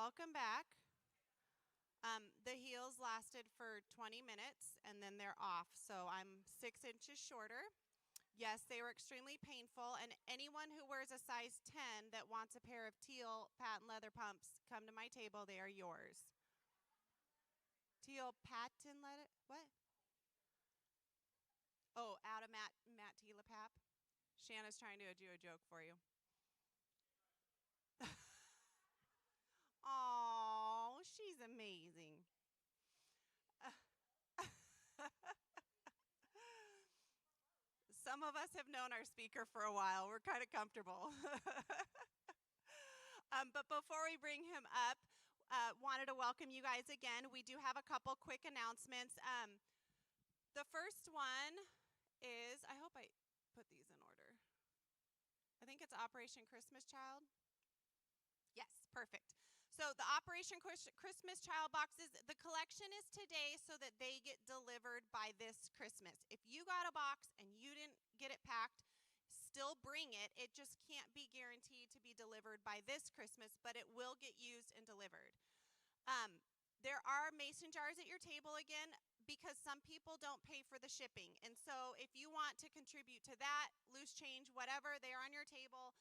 Welcome back. The heels lasted for 20 minutes and then they're off, so I'm 6 inches shorter. Yes, they were extremely painful, and anyone who wears a size 10 that wants a pair of teal patent leather pumps, come to my table. They are yours. Teal patent leather, what? Oh, out of Matt Thielepape. Shanna's trying to do a joke for you. Oh, she's amazing. Some of us have known our speaker for a while. We're kind of comfortable. But before we bring him up, wanted to welcome you guys again. We do have a couple quick announcements. The first one is, I hope I put these in order. I think it's Operation Christmas Child. Yes, perfect. So the Operation Christmas Child boxes, the collection is today so that they get delivered by this Christmas. If you got a box and you didn't get it packed, still bring it. It just can't be guaranteed to be delivered by this Christmas, but it will get used and delivered. There are mason jars at your table again because some people don't pay for the shipping. And so if you want to contribute to that, loose change, whatever, they are on your table.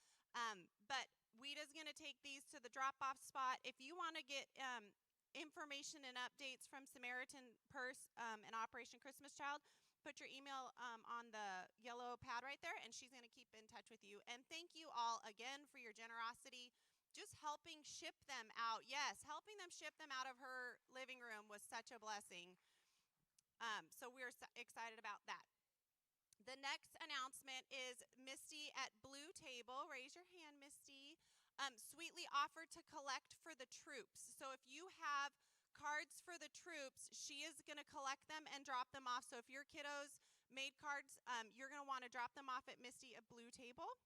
But Weeda's going to take these to the drop-off spot. If you want to get information and updates from Samaritan Purse and Operation Christmas Child, put your email on the yellow pad right there, and she's going to keep in touch with you. And thank you all again for your generosity. Just helping ship them out. Yes, helping them ship them out of her living room was such a blessing. So we're excited about that. The next announcement is Misty at Blue Table. Raise your hand, Misty. Sweetly offered to collect for the troops. So if you have cards for the troops, she is going to collect them and drop them off. So if your kiddos made cards, you're going to want to drop them off at Misty at Blue Table.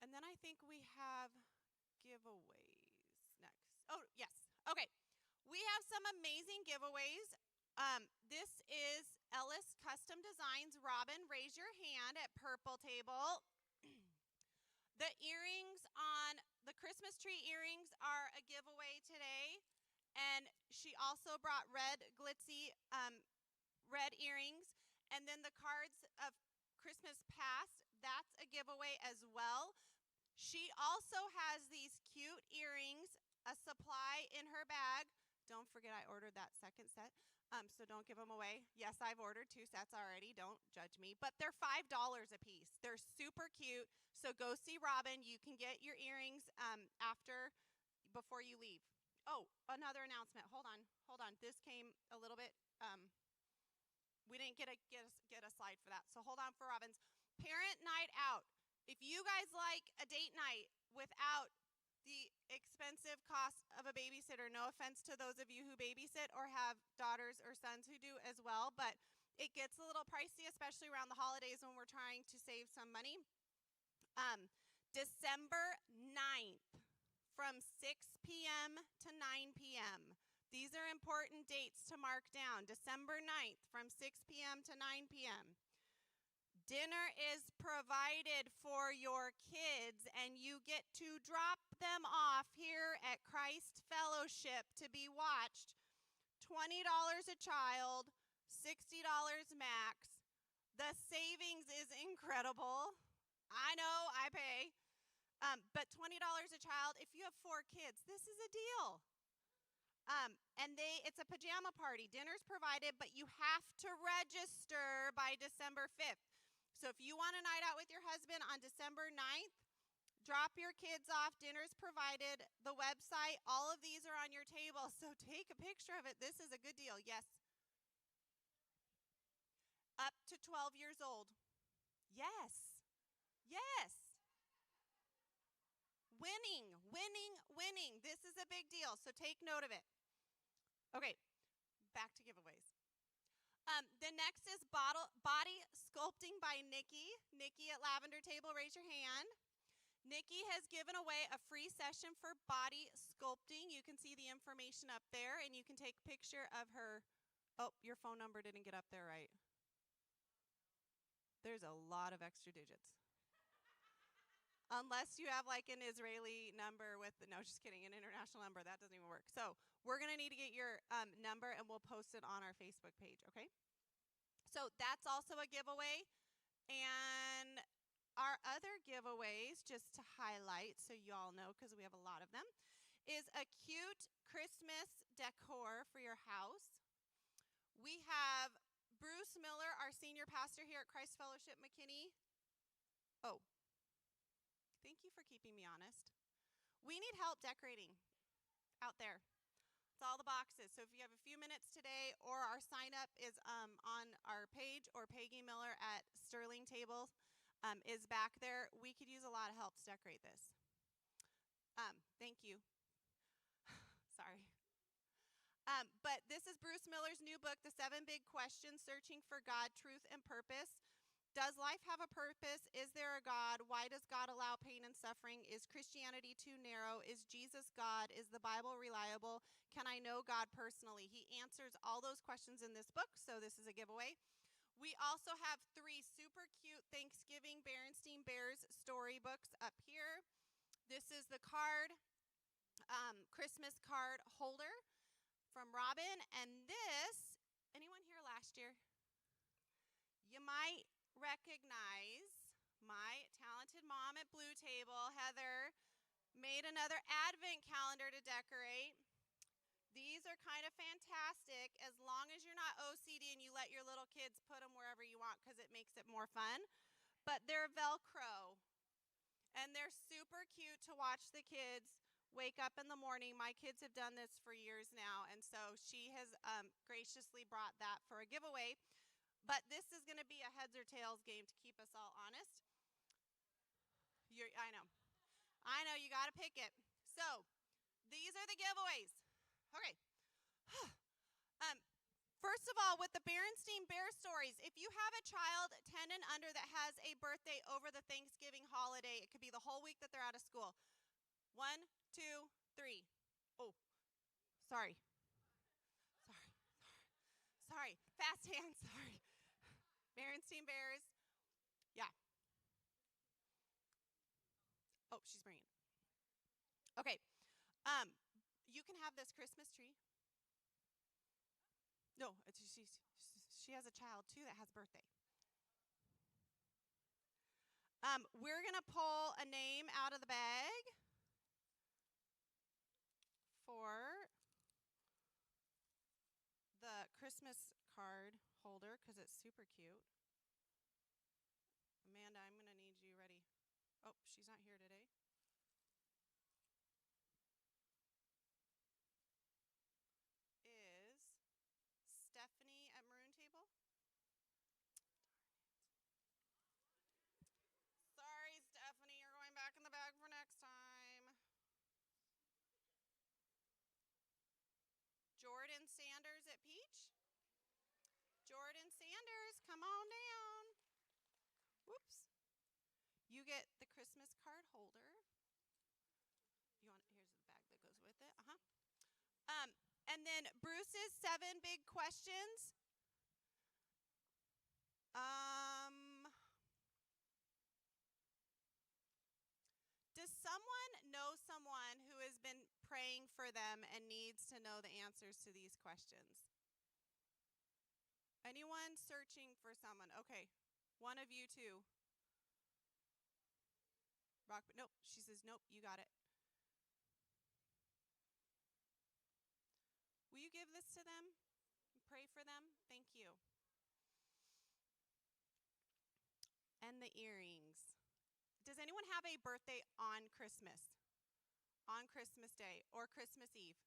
And then I think we have giveaways next. Oh, yes. Okay. We have some amazing giveaways. This is Ellis Custom Designs. Robin, raise your hand at Purple Table. The earrings on the Christmas tree earrings are a giveaway today. And she also brought red glitzy red earrings. And then the cards of Christmas past, that's a giveaway as well. She also has these cute earrings, a supply in her bag. Don't forget I ordered that second set, so don't give them away. Yes, I've ordered 2 sets already. Don't judge me. But they're $5 a piece. They're super cute, so go see Robin. You can get your earrings before you leave. Oh, another announcement. Hold on. This came a little bit, we didn't get a slide for that, so hold on for Robin's. Parent night out. If you guys like a date night without the expensive cost of a babysitter, no offense to those of you who babysit or have daughters or sons who do as well, but it gets a little pricey, especially around the holidays when we're trying to save some money. December 9th from 6 p.m. to 9 p.m. These are important dates to mark down. December 9th from 6 p.m. to 9 p.m. Dinner is provided for your kids, and you get to drop them off here at Christ Fellowship to be watched. $20 a child, $60 max. The savings is incredible. I know, I pay. But $20 a child, if you have 4 kids, this is a deal. And it's a pajama party. Dinner's provided, but you have to register by December 5th. So if you want a night out with your husband on December 9th, drop your kids off. Dinner's provided. The website, all of these are on your table. So take a picture of it. This is a good deal. Yes. Up to 12 years old. Yes. Yes. Winning. This is a big deal. So take note of it. Okay, back to giveaways. The next is Body Sculpting by Nikki. Nikki at Lavender Table, raise your hand. Nikki has given away a free session for body sculpting. You can see the information up there, and you can take a picture of her. Oh, your phone number didn't get up there right. There's a lot of extra digits. Unless you have like an Israeli number with, no, just kidding, an international number. That doesn't even work. So we're going to need to get your number and we'll post it on our Facebook page, okay? So that's also a giveaway. And our other giveaways, just to highlight so you all know because we have a lot of them, is a cute Christmas decor for your house. We have Bruce Miller, our senior pastor here at Christ Fellowship McKinney. Oh, thank you for keeping me honest. We need help decorating out there. It's all the boxes. So if you have a few minutes today, or our sign up is on our page, or Peggy Miller at Sterling Tables is back there. We could use a lot of help to decorate this. Thank you. Sorry. But this is Bruce Miller's new book, The 7 Big Questions, Searching for God, Truth, and Purpose. Does life have a purpose? Is there a God? Why does God allow pain and suffering? Is Christianity too narrow? Is Jesus God? Is the Bible reliable? Can I know God personally? He answers all those questions in this book, so this is a giveaway. We also have 3 super cute Thanksgiving Berenstain Bears storybooks up here. This is the card, Christmas card holder from Robin. And this, anyone here last year? You might recognize my talented mom at Blue Table, Heather, made another advent calendar to decorate. These are kind of fantastic as long as you're not OCD and you let your little kids put them wherever you want because it makes it more fun. But they're Velcro, and they're super cute to watch the kids wake up in the morning. My kids have done this for years now, and so she has graciously brought that for a giveaway. But this is going to be a heads or tails game to keep us all honest. I know, you got to pick it. So these are the giveaways. Okay. First of all, with the Berenstain Bear stories, if you have a child 10 and under that has a birthday over the Thanksgiving holiday, it could be the whole week that they're out of school. 1, 2, 3. Oh, sorry. Fast hands, sorry. Berenstain Bears. Yeah. Oh, she's bringing it. Okay. You can have this Christmas tree. No, she has a child too that has a birthday. We're going to pull a name out of the bag for the Christmas card holder because it's super cute. Amanda, I'm going to need you ready. Oh, she's not here today. Is Stephanie at Maroon Table? Sorry, Stephanie, you're going back in the bag for next time. Jordan Sanders at Peach? Jordan Sanders, come on down. Whoops. You get the Christmas card holder. Here's the bag that goes with it. And then Bruce's 7 big questions. Does someone know someone who has been praying for them and needs to know the answers to these questions? Anyone searching for someone? Okay, one of you two. Nope, she says, nope, you got it. Will you give this to them? Pray for them? Thank you. And the earrings. Does anyone have a birthday on Christmas? On Christmas Day or Christmas Eve?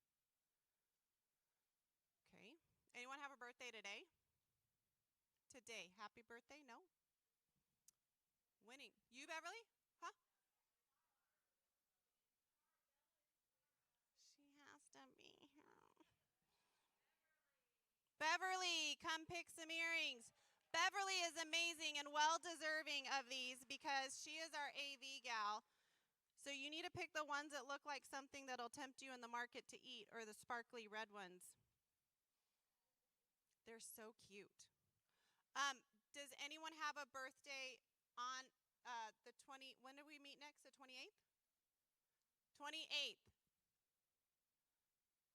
Okay. Anyone have a birthday today? Today. Happy birthday? No? Winning. You, Beverly? Huh? She has to be here. Beverly, come pick some earrings. Beverly is amazing and well-deserving of these because she is our AV gal. So you need to pick the ones that look like something that'll tempt you in the market to eat, or the sparkly red ones. They're so cute. Does anyone have a birthday on the 20, when do we meet next? The 28th? 28th.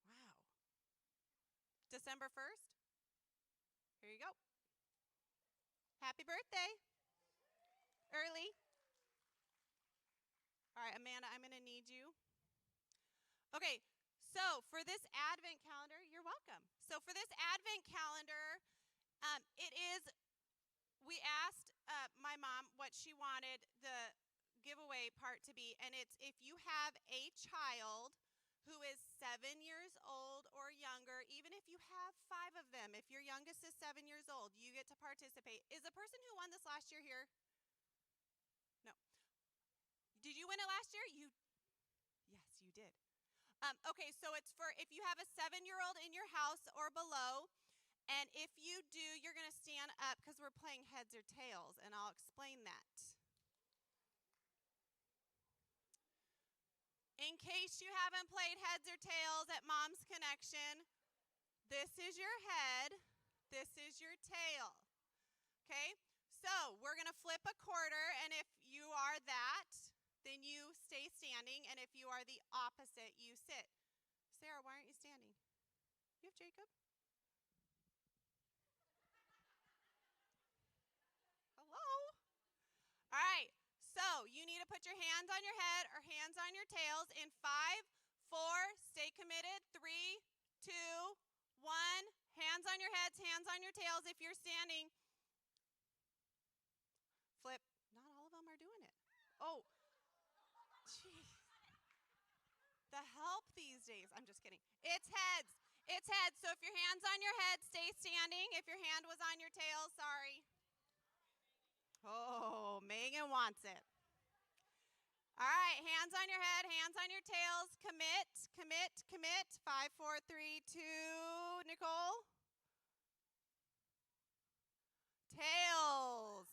Wow. December 1st? Here you go. Happy birthday. Early. All right, Amanda, I'm going to need you. Okay, so for this Advent calendar, you're welcome. So for this Advent calendar, it is, we asked my mom what she wanted the giveaway part to be, and it's if you have a child who is 7 years old or younger, even if you have 5 of them, if your youngest is 7 years old, you get to participate. Is the person who won this last year here? No. Did you win it last year? Yes, you did. Okay, so it's for if you have a 7-year-old in your house or below, and if you do, you're going to stand up because we're playing heads or tails, and I'll explain that. In case you haven't played heads or tails at Mom's Connection, this is your head, this is your tail. Okay? So we're going to flip a quarter, and if you are that, then you stay standing, and if you are the opposite, you sit. Sarah, why aren't you standing? You have Jacob? Hello? All right, so you need to put your hands on your head or hands on your tails in 5, 4, stay committed, 3, 2, 1. Hands on your heads, hands on your tails if you're standing. Flip. Not all of them are doing it. Oh, jeez. The help these days. I'm just kidding. It's heads. It's heads. So if your hand's on your head, stay standing. If your hand was on your tail, sorry. Oh, Megan wants it. All right, hands on your head, hands on your tails. Commit, commit, commit. 5, 4, 3, 2. Nicole? Tails.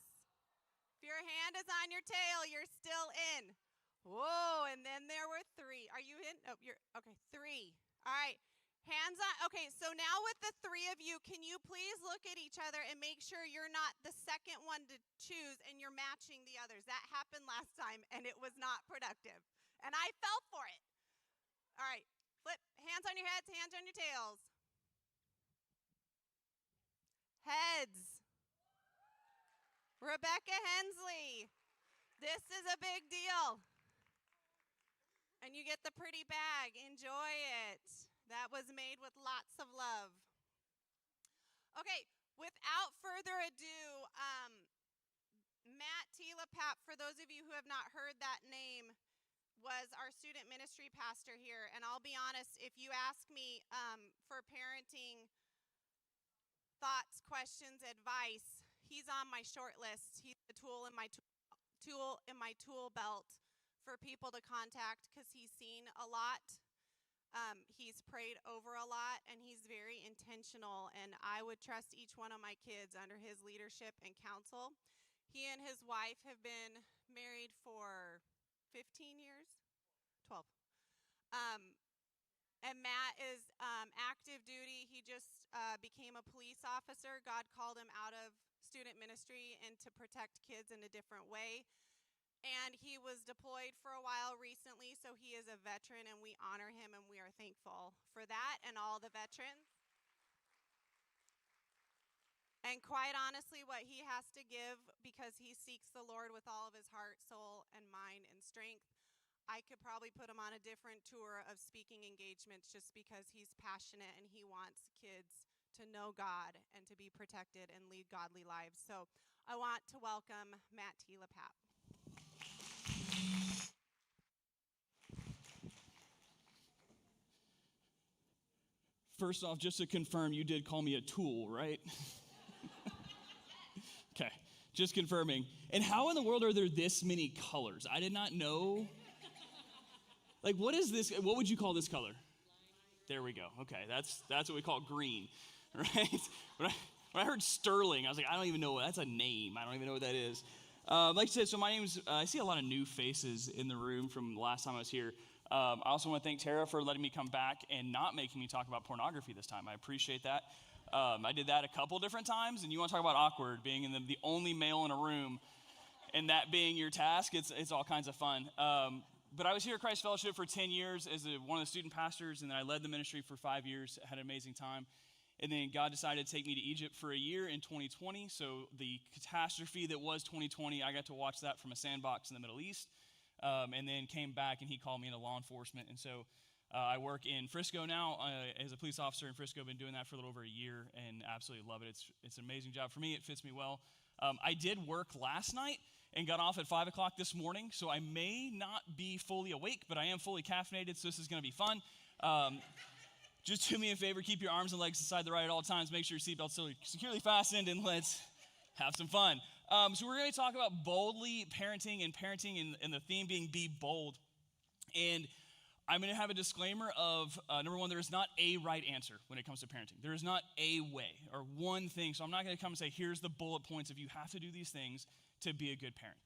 If your hand is on your tail, you're still in. Whoa, and then there were 3. Are you in? Oh, you're, okay, 3. All right, hands on. Okay, so now with the 3 of you, can you please look at each other and make sure you're not the second one to choose and you're matching the others? That happened last time, and it was not productive, and I fell for it. All right, flip. Hands on your heads, hands on your tails. Heads. Rebecca Hensley. This is a big deal. And you get the pretty bag. Enjoy it. That was made with lots of love. Okay, without further ado, Matt Thielepape, for those of you who have not heard that name, was our student ministry pastor here. And I'll be honest, if you ask me for parenting thoughts, questions, advice, he's on my short list. He's the tool in my tool belt for people to contact because he's seen a lot. He's prayed over a lot, and he's very intentional, and I would trust each one of my kids under his leadership and counsel. He and his wife have been married for 15 years, 12. And Matt is active duty. He just became a police officer. God called him out of student ministry and to protect kids in a different way. And he was deployed for a while recently, so he is a veteran, and we honor him, and we are thankful for that and all the veterans. And quite honestly, what he has to give, because he seeks the Lord with all of his heart, soul, and mind and strength, I could probably put him on a different tour of speaking engagements just because he's passionate and he wants kids to know God and to be protected and lead godly lives. So I want to welcome Matt Thielepape. First off, just to confirm, you did call me a tool, right? Okay, just confirming. And how in the world are there this many colors? I did not know. Like, what is this? What would you call this color? There we go. Okay, that's what we call green, right? When I heard sterling, I was like, I don't even know. That's a name. I don't even know what that is. Like I said, so my name's, I see a lot of new faces in the room from the last time I was here. I also want to thank Tara for letting me come back and not making me talk about pornography this time. I appreciate that. I did that a couple different times, and you want to talk about awkward, being the only male in a room and that being your task, it's all kinds of fun. But I was here at Christ Fellowship for 10 years as one of the student pastors, and then I led the ministry for 5 years, had an amazing time. And then God decided to take me to Egypt for a year in 2020. So the catastrophe that was 2020, I got to watch that from a sandbox in the Middle East, and then came back and he called me into law enforcement. And so I work in Frisco now as a police officer in Frisco. I've been doing that for a little over a year and absolutely love it. It's an amazing job for me. It fits me well. I did work last night and got off at 5 o'clock this morning, so I may not be fully awake, but I am fully caffeinated, so this is going to be fun. Just do me a favor, keep your arms and legs inside the right at all times. Make sure your seatbelt's securely fastened, and let's have some fun. So we're going to talk about boldly parenting and the theme being be bold. And I'm going to have a disclaimer of, number one, there is not a right answer when it comes to parenting. There is not a way or one thing. So I'm not going to come and say, here's the bullet points if you have to do these things to be a good parent.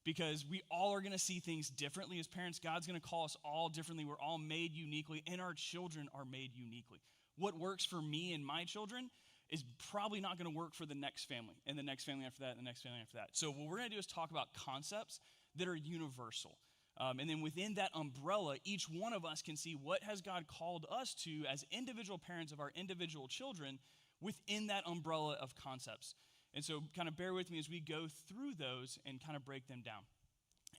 Because we all are going to see things differently as parents. God's going to call us all differently. We're all made uniquely, and our children are made uniquely. What works for me and my children is probably not going to work for the next family, and the next family after that, and the next family after that. So what we're going to do is talk about concepts that are universal. And then within that umbrella, each one of us can see what has God called us to as individual parents of our individual children within that umbrella of concepts. And so kind of bear with me as we go through those and kind of break them down.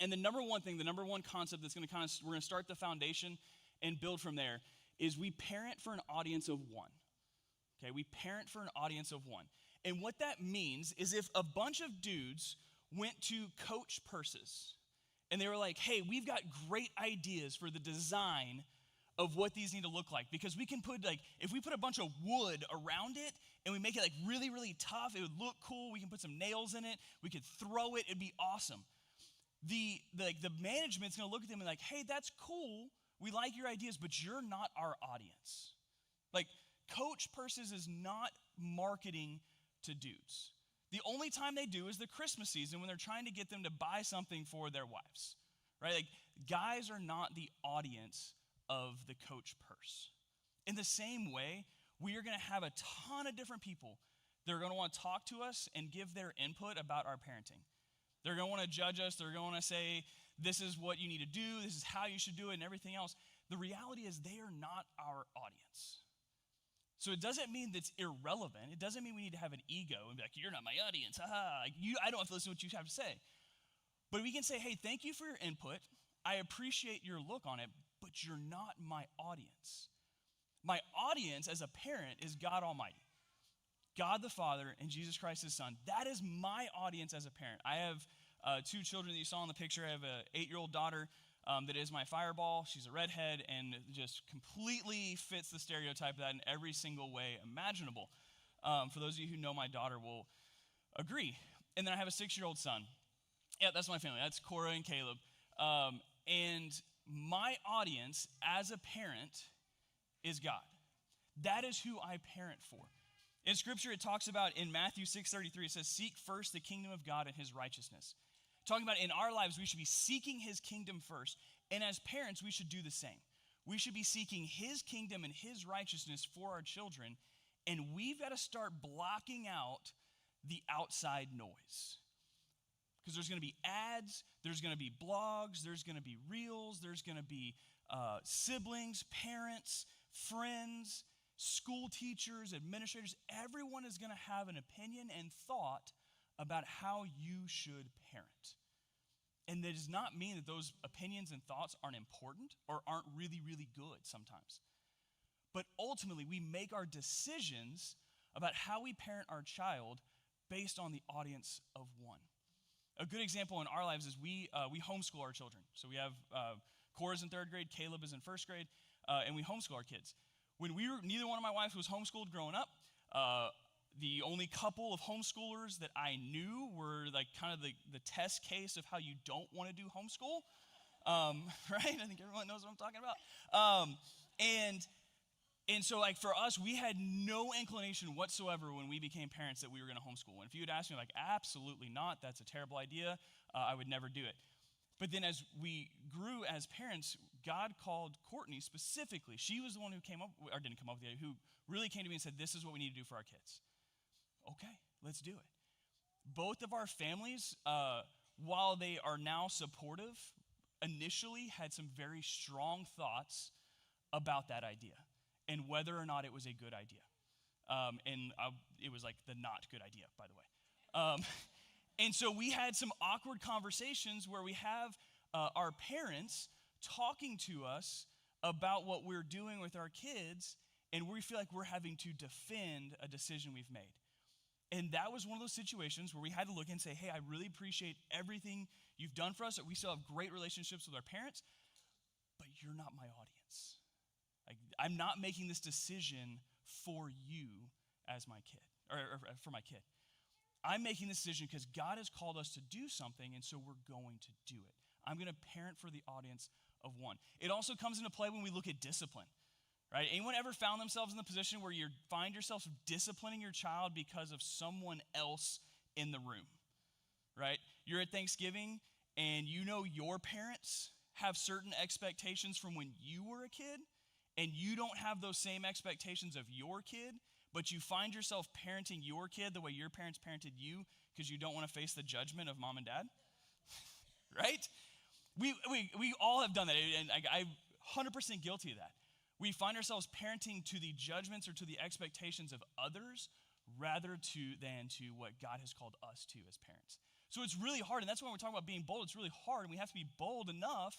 And the number one concept that's going to we're going to start the foundation and build from there is we parent for an audience of one. Okay, we parent for an audience of one. And what that means is if a bunch of dudes went to Coach Purses and they were like, hey, we've got great ideas for the design of what these need to look like, because we can put if we put a bunch of wood around it and we make it really, really tough, it would look cool. We can put some nails in it. We could throw it. It'd be awesome. The management's going to look at them and hey, that's cool. We like your ideas, but you're not our audience. Coach Purses is not marketing to dudes. The only time they do is the Christmas season when they're trying to get them to buy something for their wives, right? Guys are not the audience of the Coach Purse. In the same way, we are going to have a ton of different people that are going to want to talk to us and give their input about our parenting. They're going to want to judge us. They're going to want to say, this is what you need to do. This is how you should do it and everything else. The reality is they are not our audience. So it doesn't mean that's irrelevant. It doesn't mean we need to have an ego and be like, you're not my audience. I don't have to listen to what you have to say. But we can say, hey, thank you for your input. I appreciate your look on it, but you're not my audience. My audience as a parent is God Almighty, God the Father, and Jesus Christ, his Son. That is my audience as a parent. I have 2 children that you saw in the picture. I have an 8-year-old daughter that is my fireball. She's a redhead and just completely fits the stereotype of that in every single way imaginable. For those of you who know my daughter will agree. And then I have a 6-year-old son. Yeah, that's my family. That's Cora and Caleb. And my audience as a parent is God. That is who I parent for. In Scripture, it talks about in Matthew 6:33, it says, seek first the kingdom of God and his righteousness. Talking about in our lives, we should be seeking his kingdom first. And as parents, we should do the same. We should be seeking his kingdom and his righteousness for our children. And we've got to start blocking out the outside noise. Because there's going to be ads, there's going to be blogs, there's going to be reels, there's going to be siblings, parents, friends, school teachers, administrators. Everyone is going to have an opinion and thought about how you should parent. And that does not mean that those opinions and thoughts aren't important or aren't really, really good sometimes. But ultimately, we make our decisions about how we parent our child based on the audience of one. A good example in our lives is we homeschool our children. So we have Cora's in 3rd grade, Caleb is in 1st grade, and we homeschool our kids. When neither one of my wives was homeschooled growing up, the only couple of homeschoolers that I knew were kind of the test case of how you don't want to do homeschool, right? I think everyone knows what I'm talking about. And so for us, we had no inclination whatsoever when we became parents that we were going to homeschool. And if you had asked me, absolutely not, that's a terrible idea, I would never do it. But then as we grew as parents, God called Courtney specifically. She was the one who didn't come up with the idea, who really came to me and said, this is what we need to do for our kids. Okay, let's do it. Both of our families while they are now supportive, initially had some very strong thoughts about that idea and whether or not it was a good idea. It was like the not good idea, by the way. And so we had some awkward conversations where we have our parents talking to us about what we're doing with our kids, and we feel like we're having to defend a decision we've made. And that was one of those situations where we had to look and say, hey, I really appreciate everything you've done for us. We still have great relationships with our parents, but you're not my audience. Like, I'm not making this decision for you as my kid, or for my kid. I'm making this decision because God has called us to do something, and so we're going to do it. I'm going to parent for the audience of one. It also comes into play when we look at discipline, right? Anyone ever found themselves in the position where you find yourself disciplining your child because of someone else in the room, right? You're at Thanksgiving, and you know your parents have certain expectations from when you were a kid, and you don't have those same expectations of your kid, but you find yourself parenting your kid the way your parents parented you because you don't want to face the judgment of mom and dad, right? We all have done that, and I'm 100% guilty of that. We find ourselves parenting to the judgments or to the expectations of others rather than to what God has called us to as parents. So it's really hard, and that's when we're talking about being bold. It's really hard, and we have to be bold enough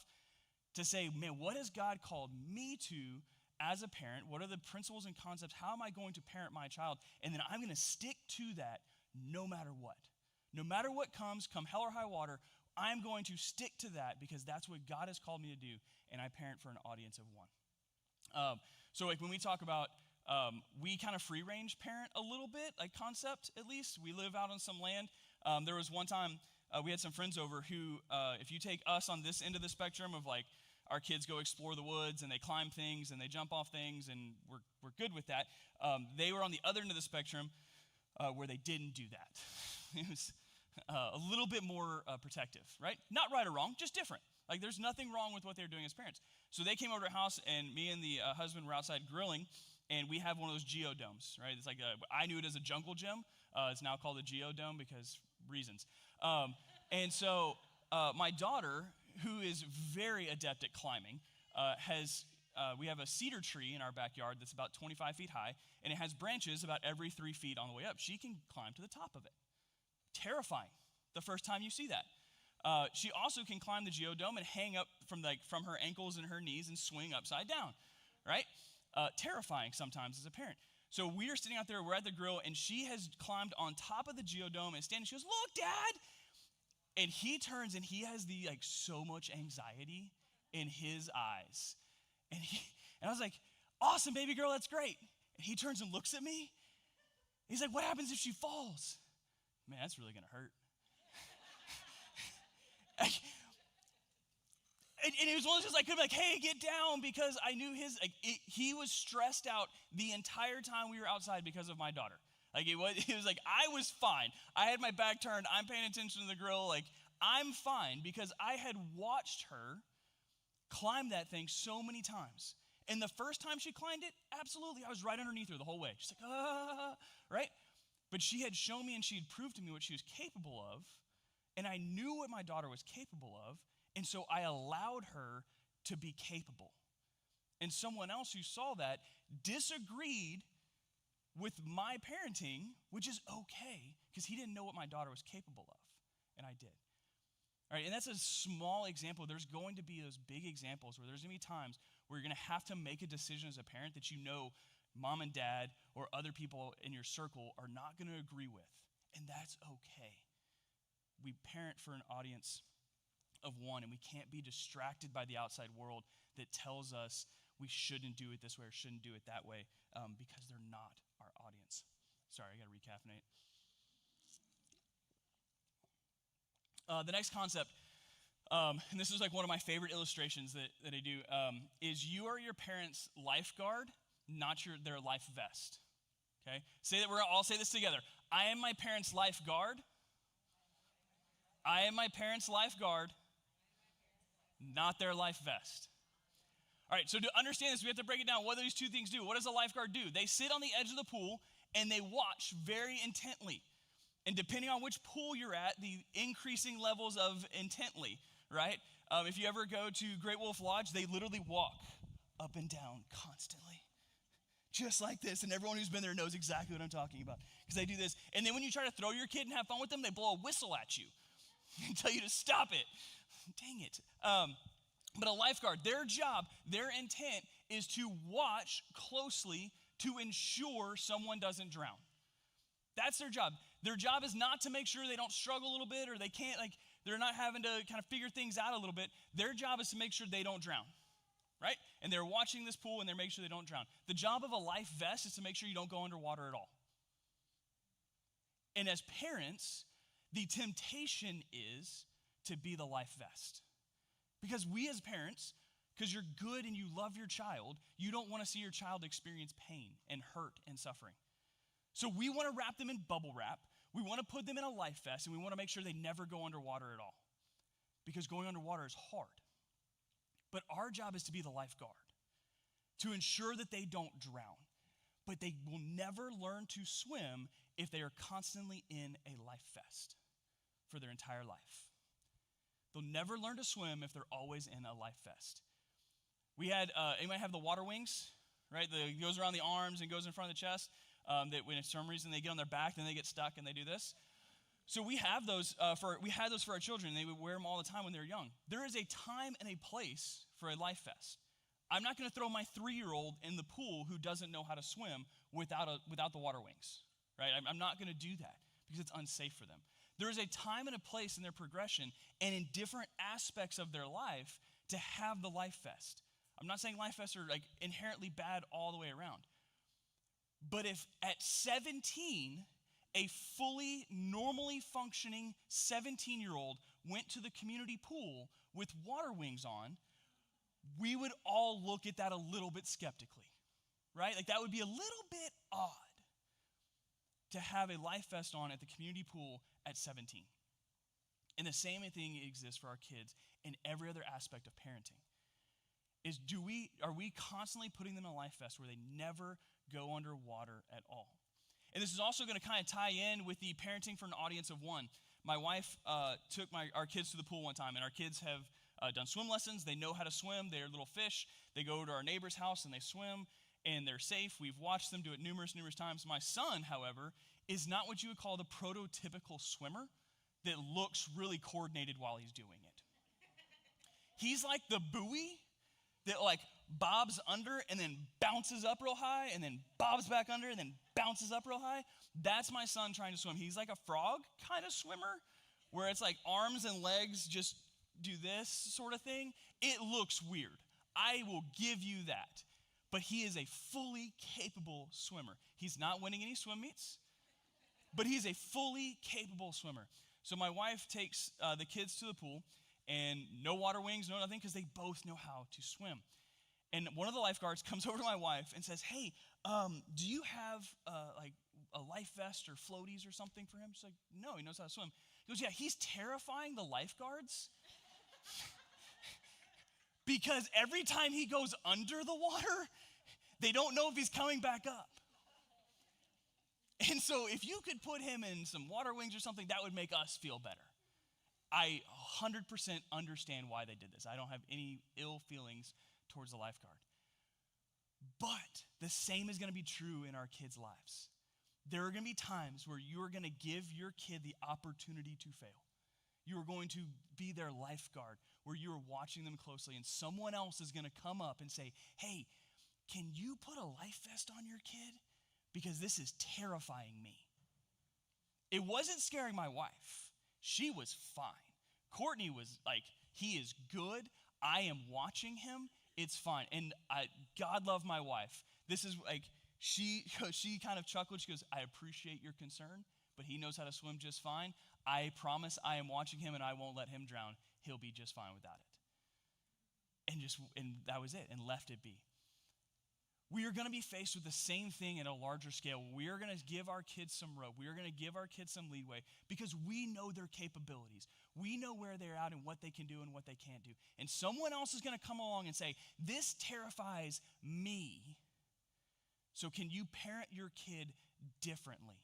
to say, man, what has God called me to as a parent? What are the principles and concepts? How am I going to parent my child? And then I'm going to stick to that no matter what. No matter what comes, come hell or high water, I'm going to stick to that because that's what God has called me to do, and I parent for an audience of one. So like when we talk about, we kind of free-range parent a little bit, like concept at least. We live out on some land. There was one time we had some friends over who, if you take us on this end of the spectrum of like, our kids go explore the woods and they climb things and they jump off things and we're good with that. They were on the other end of the spectrum where they didn't do that. It was a little bit more protective, right? Not right or wrong, just different. Like there's nothing wrong with what they're doing as parents. So they came over to our house and me and the husband were outside grilling, and we have one of those geodomes, right? It's like I knew it as a jungle gym. It's now called a geodome because reasons. And so my daughter, who is very adept at climbing, we have a cedar tree in our backyard that's about 25 feet high, and it has branches about every 3 feet on the way up. She can climb to the top of it. Terrifying the first time you see that. She also can climb the geodome and hang up from her ankles and her knees and swing upside down, right? Terrifying sometimes as a parent. So we are sitting out there, we're at the grill, and she has climbed on top of the geodome and standing. She goes, "Look, Dad!" And he turns and he has the so much anxiety in his eyes. And I was like, "Awesome, baby girl, that's great." And he turns and looks at me. He's like, "What happens if she falls?" Man, that's really gonna hurt. And it was one of those I could be like, "Hey, get down," because I knew he was stressed out the entire time we were outside because of my daughter. Like it was like I was fine. I had my back turned. I'm paying attention to the grill. Like I'm fine because I had watched her climb that thing so many times. And the first time she climbed it, absolutely, I was right underneath her the whole way. She's like, right? But she had shown me and she had proved to me what she was capable of. And I knew what my daughter was capable of. And so I allowed her to be capable. And someone else who saw that disagreed with my parenting, which is okay, because he didn't know what my daughter was capable of, and I did. All right, and that's a small example. There's going to be those big examples where there's going to be times where you're going to have to make a decision as a parent that you know mom and dad or other people in your circle are not going to agree with, and that's okay. We parent for an audience of one, and we can't be distracted by the outside world that tells us we shouldn't do it this way or shouldn't do it that way because they're not our audience. Sorry, I got to recaffeinate. The next concept, and this is like one of my favorite illustrations that I do, is you are your parents' lifeguard, not their life vest. Okay? We're all say this together. I am my parents' lifeguard. I am my parents' lifeguard, not their life vest. All right, so to understand this, we have to break it down. What do these two things do? What does a lifeguard do? They sit on the edge of the pool and they watch very intently. And depending on which pool you're at, the increasing levels of intently, right? If you ever go to Great Wolf Lodge, they literally walk up and down constantly. Just like this. And everyone who's been there knows exactly what I'm talking about. Because they do this. And then when you try to throw your kid and have fun with them, they blow a whistle at you and tell you to stop it. Dang it. But a lifeguard, their job, their intent is to watch closely to ensure someone doesn't drown. That's their job. Their job is not to make sure they don't struggle a little bit or they can't, like, they're not having to kind of figure things out a little bit. Their job is to make sure they don't drown, right? And they're watching this pool and they're making sure they don't drown. The job of a life vest is to make sure you don't go underwater at all. And as parents, the temptation is to be the life vest. Because we as parents, because you're good and you love your child, you don't want to see your child experience pain and hurt and suffering. So we want to wrap them in bubble wrap. We want to put them in a life vest, and we want to make sure they never go underwater at all. Because going underwater is hard. But our job is to be the lifeguard, to ensure that they don't drown. But they will never learn to swim if they are constantly in a life vest for their entire life. They'll never learn to swim if they're always in a life vest. We had, anybody have the water wings, right? It goes around the arms and goes in front of the chest. That when for some reason they get on their back, then they get stuck and they do this. So we have those we had those for our children. And they would wear them all the time when they were young. There is a time and a place for a life vest. I'm not going to throw my 3-year-old in the pool who doesn't know how to swim without the water wings, right? I'm not going to do that because it's unsafe for them. There is a time and a place in their progression and in different aspects of their life to have the life vest. I'm not saying life vests are like inherently bad all the way around. But if at 17, a fully normally functioning 17-year-old went to the community pool with water wings on, we would all look at that a little bit skeptically, right? Like that would be a little bit odd to have a life vest on at the community pool at 17. And the same thing exists for our kids in every other aspect of parenting. Are we constantly putting them in a life vest where they never go underwater at all? And this is also going to kind of tie in with the parenting for an audience of one. My wife took our kids to the pool one time, and our kids have done swim lessons. They know how to swim. They're little fish. They go to our neighbor's house and they swim, and they're safe. We've watched them do it numerous times. My son, however, is not what you would call the prototypical swimmer that looks really coordinated while he's doing it. He's like the buoy that like bobs under and then bounces up real high and then bobs back under and then bounces up real high. That's my son trying to swim. He's like a frog kind of swimmer where it's like arms and legs just do this sort of thing. It looks weird. I will give you that. But he is a fully capable swimmer. He's not winning any swim meets, but he's a fully capable swimmer. So my wife takes the kids to the pool, and no water wings, no nothing, because they both know how to swim. And one of the lifeguards comes over to my wife and says, hey, do you have like a life vest or floaties or something for him? She's like, no, he knows how to swim. He goes, yeah, he's terrifying the lifeguards because every time he goes under the water, they don't know if he's coming back up. And so if you could put him in some water wings or something, that would make us feel better. I 100% understand why they did this. I don't have any ill feelings towards the lifeguard. But the same is going to be true in our kids' lives. There are going to be times where you are going to give your kid the opportunity to fail. You are going to be their lifeguard where you are watching them closely, and someone else is going to come up and say, hey, can you put a life vest on your kid? Because this is terrifying me. It wasn't scaring my wife. She was fine. Courtney was like, he is good. I am watching him. It's fine. And God love my wife. This is like, she kind of chuckled. She goes, I appreciate your concern, but he knows how to swim just fine. I promise I am watching him and I won't let him drown. He'll be just fine without it. And that was it, and left it be. We are going to be faced with the same thing at a larger scale. We are going to give our kids some rope. We are going to give our kids some leeway because we know their capabilities. We know where they're at and what they can do and what they can't do. And someone else is going to come along and say, this terrifies me. So can you parent your kid differently?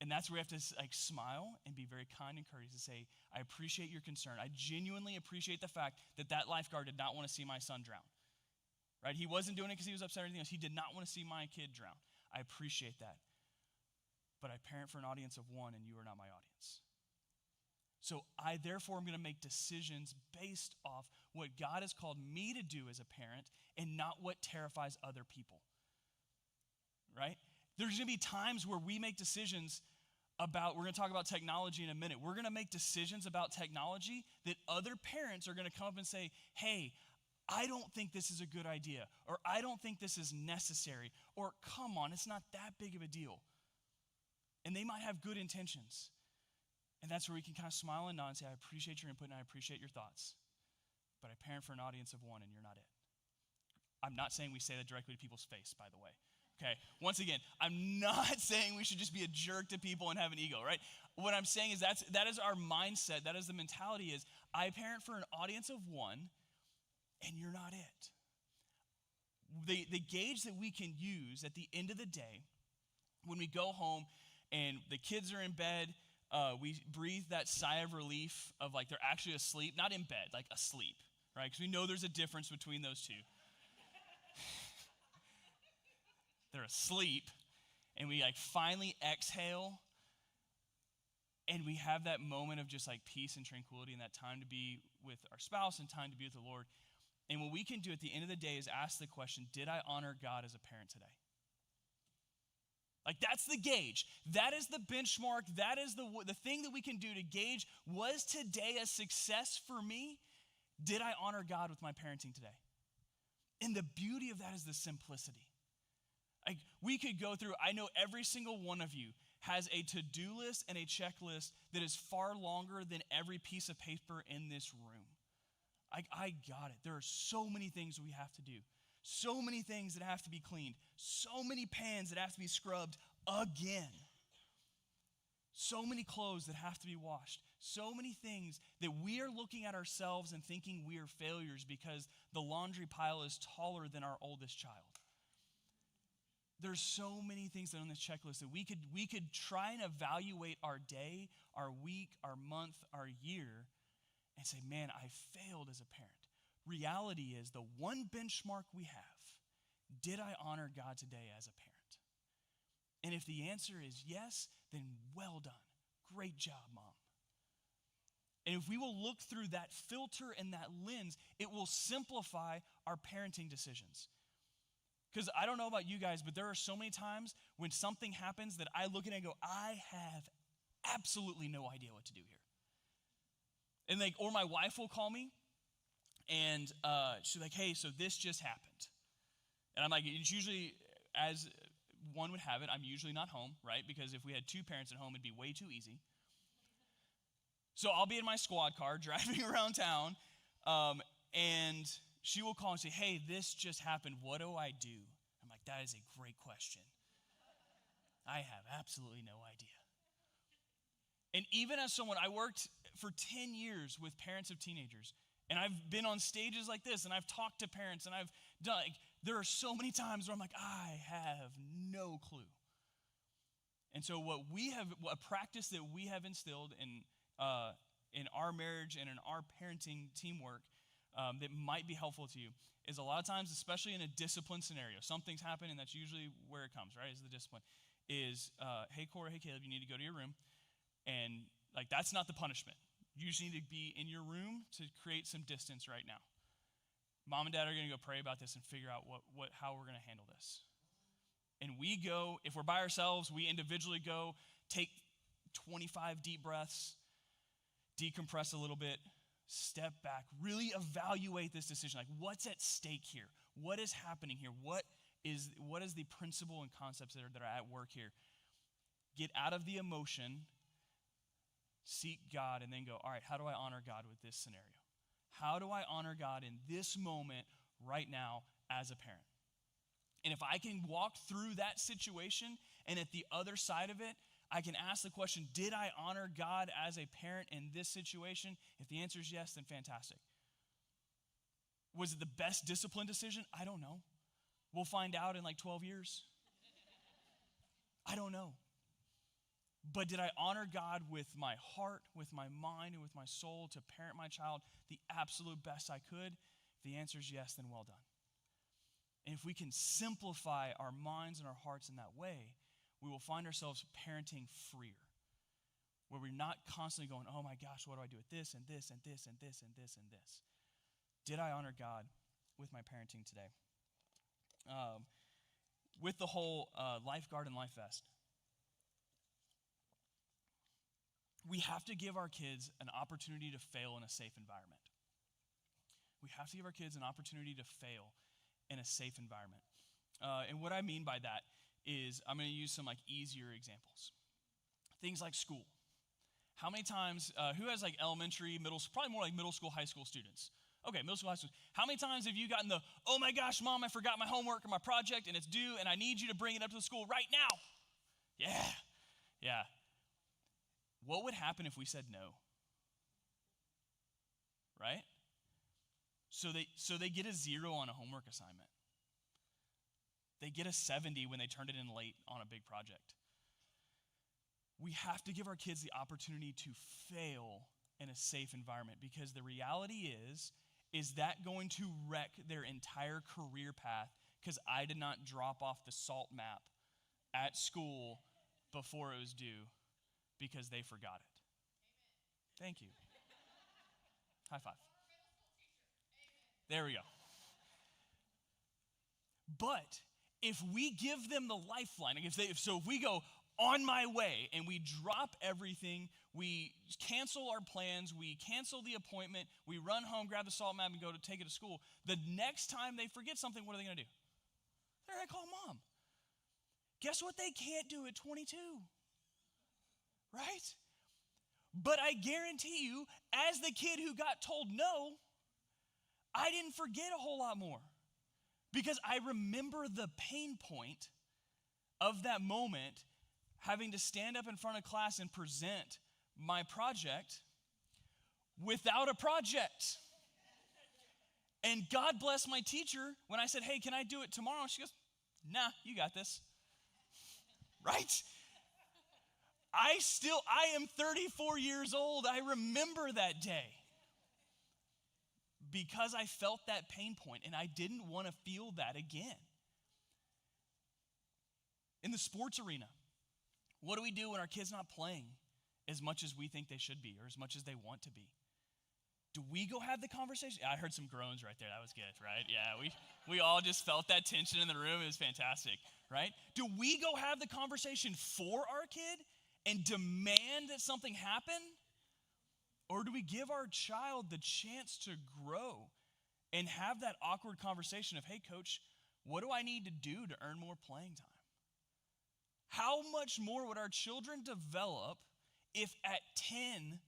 And that's where we have to like smile and be very kind and courteous to say, I appreciate your concern. I genuinely appreciate the fact that that lifeguard did not want to see my son drown. Right? He wasn't doing it because he was upset or anything else. He did not want to see my kid drown. I appreciate that. But I parent for an audience of one, and you are not my audience. So I therefore am going to make decisions based off what God has called me to do as a parent and not what terrifies other people. Right? There's going to be times where we make decisions about, we're going to talk about technology in a minute. We're going to make decisions about technology that other parents are going to come up and say, hey, I don't think this is a good idea, or I don't think this is necessary, or come on, it's not that big of a deal. And they might have good intentions. And that's where we can kind of smile and nod and say, I appreciate your input and I appreciate your thoughts. But I parent for an audience of one and you're not it. I'm not saying we say that directly to people's face, by the way. Okay, once again, I'm not saying we should just be a jerk to people and have an ego, right? What I'm saying is that is our mindset, that is the mentality is, I parent for an audience of one, and you're not it. The gauge that we can use at the end of the day, when we go home and the kids are in bed, we breathe that sigh of relief of like they're actually asleep, not in bed, like asleep, right? Because we know there's a difference between those two. They're asleep, and we like finally exhale, and we have that moment of just like peace and tranquility and that time to be with our spouse and time to be with the Lord. And what we can do at the end of the day is ask the question, did I honor God as a parent today? Like that's the gauge. That is the benchmark. That is the thing that we can do to gauge, was today a success for me? Did I honor God with my parenting today? And the beauty of that is the simplicity. Like we could go through, I know every single one of you has a to-do list and a checklist that is far longer than every piece of paper in this room. I got it. There are so many things we have to do. So many things that have to be cleaned. So many pans that have to be scrubbed again. So many clothes that have to be washed. So many things that we are looking at ourselves and thinking we are failures because the laundry pile is taller than our oldest child. There's so many things that are on this checklist that we could try and evaluate our day, our week, our month, our year, and say, man, I failed as a parent. Reality is the one benchmark we have, did I honor God today as a parent? And if the answer is yes, then well done. Great job, Mom. And if we will look through that filter and that lens, it will simplify our parenting decisions. Because I don't know about you guys, but there are so many times when something happens that I look at it and go, I have absolutely no idea what to do here. And like, or my wife will call me and she's like, hey, so this just happened. And I'm like, it's usually, as one would have it, I'm usually not home, right? Because if we had two parents at home, it'd be way too easy. So I'll be in my squad car driving around town, and she will call and say, hey, this just happened. What do I do? I'm like, that is a great question. I have absolutely no idea. And even as someone, I worked for 10 years with parents of teenagers, and I've been on stages like this, and I've talked to parents, and I've done, like, there are so many times where I'm like, I have no clue. And so a practice that we have instilled in our marriage and in our parenting teamwork that might be helpful to you is a lot of times, especially in a discipline scenario, something's happened, and that's usually where it comes, right, is the discipline, is, hey, Cora, hey, Caleb, you need to go to your room. And like, that's not the punishment. You just need to be in your room to create some distance right now. Mom and Dad are going to go pray about this and figure out how we're going to handle this. And we go, if we're by ourselves, we individually go, take 25 deep breaths, decompress a little bit, step back, really evaluate this decision. Like, what's at stake here? What is happening here? What is the principle and concepts that are at work here? Get out of the emotion, seek God, and then go, all right, how do I honor God with this scenario? How do I honor God in this moment right now as a parent? And if I can walk through that situation, and at the other side of it, I can ask the question, did I honor God as a parent in this situation? If the answer is yes, then fantastic. Was it the best discipline decision? I don't know. We'll find out in like 12 years. I don't know. But did I honor God with my heart, with my mind, and with my soul to parent my child the absolute best I could? If the answer is yes, then well done. And if we can simplify our minds and our hearts in that way, we will find ourselves parenting freer, where we're not constantly going, oh my gosh, what do I do with this and this and this and this and this and this? Did I honor God with my parenting today? With the whole lifeguard and life vest, we have to give our kids an opportunity to fail in a safe environment. We have to give our kids an opportunity to fail in a safe environment. And what I mean by that is I'm going to use some like easier examples. Things like school. How many times, who has like elementary, middle, probably more like middle school, high school students? Okay, middle school, high school. How many times have you gotten the, oh my gosh, Mom, I forgot my homework or my project and it's due and I need you to bring it up to the school right now? Yeah. What would happen if we said no? Right? So they get a 0 on a homework assignment. They get a 70 when they turned it in late on a big project. We have to give our kids the opportunity to fail in a safe environment, because the reality is that going to wreck their entire career path because I did not drop off the SALT map at school before it was due because they forgot it. Thank you. High five. There we go. But if we give them the lifeline, if we go on my way and we drop everything, we cancel our plans, we cancel the appointment, we run home, grab the SALT map and go to take it to school, the next time they forget something, what are they going to do? They're going to call Mom. Guess what they can't do at 22? Right? But I guarantee you, as the kid who got told no, I didn't forget a whole lot more, because I remember the pain point of that moment, having to stand up in front of class and present my project without a project. And God bless my teacher when I said, hey, can I do it tomorrow? She goes, nah, you got this. Right? I am 34 years old. I remember that day because I felt that pain point and I didn't want to feel that again. In the sports arena, what do we do when our kid's not playing as much as we think they should be or as much as they want to be? Do we go have the conversation? I heard some groans right there. That was good, right? Yeah, we all just felt that tension in the room. It was fantastic, right? Do we go have the conversation for our kid and demand that something happen? Or do we give our child the chance to grow and have that awkward conversation of, hey, coach, what do I need to do to earn more playing time? How much more would our children develop if at 10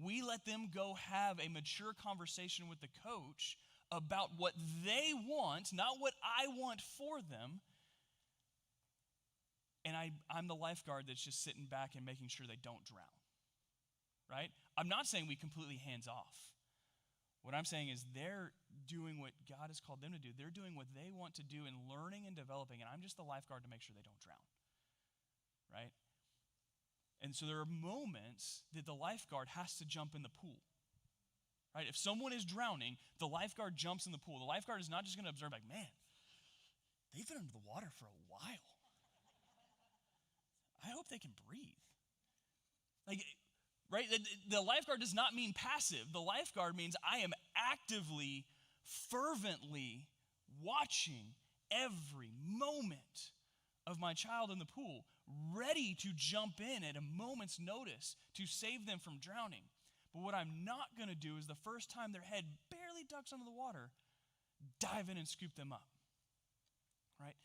we let them go have a mature conversation with the coach about what they want, not what I want for them, and I'm the lifeguard that's just sitting back and making sure they don't drown, right? I'm not saying we completely hands off. What I'm saying is they're doing what God has called them to do. They're doing what they want to do and learning and developing, and I'm just the lifeguard to make sure they don't drown, right? And so there are moments that the lifeguard has to jump in the pool, right? If someone is drowning, the lifeguard jumps in the pool. The lifeguard is not just going to observe like, man, they've been under the water for a while. I hope they can breathe. Like, right? The lifeguard does not mean passive. The lifeguard means I am actively, fervently watching every moment of my child in the pool, ready to jump in at a moment's notice to save them from drowning. But what I'm not going to do is the first time their head barely ducks under the water, dive in and scoop them up, right?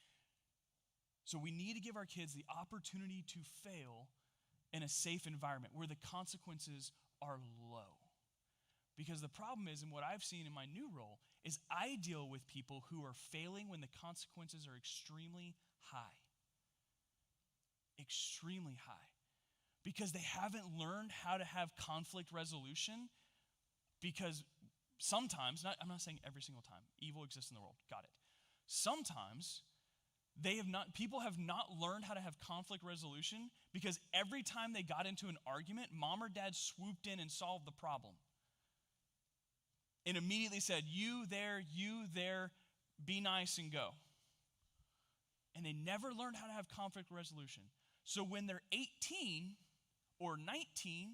So we need to give our kids the opportunity to fail in a safe environment where the consequences are low. Because the problem is, and what I've seen in my new role, is I deal with people who are failing when the consequences are extremely high. Extremely high. Because they haven't learned how to have conflict resolution, because sometimes, I'm not saying every single time, evil exists in the world, got it. Sometimes People have not learned how to have conflict resolution because every time they got into an argument, mom or dad swooped in and solved the problem. And immediately said, you there, be nice and go. And they never learned how to have conflict resolution. So when they're 18 or 19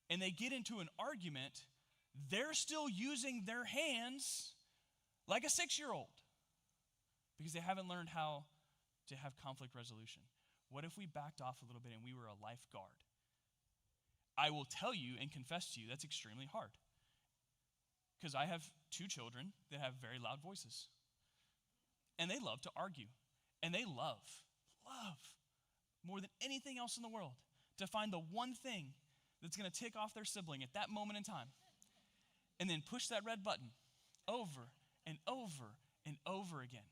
and they get into an argument, they're still using their hands like a 6-year-old because they haven't learned how to have conflict resolution. What if we backed off a little bit and we were a lifeguard? I will tell you and confess to you that's extremely hard because I have 2 children that have very loud voices and they love to argue and they love more than anything else in the world to find the one thing that's going to tick off their sibling at that moment in time and then push that red button over and over and over again.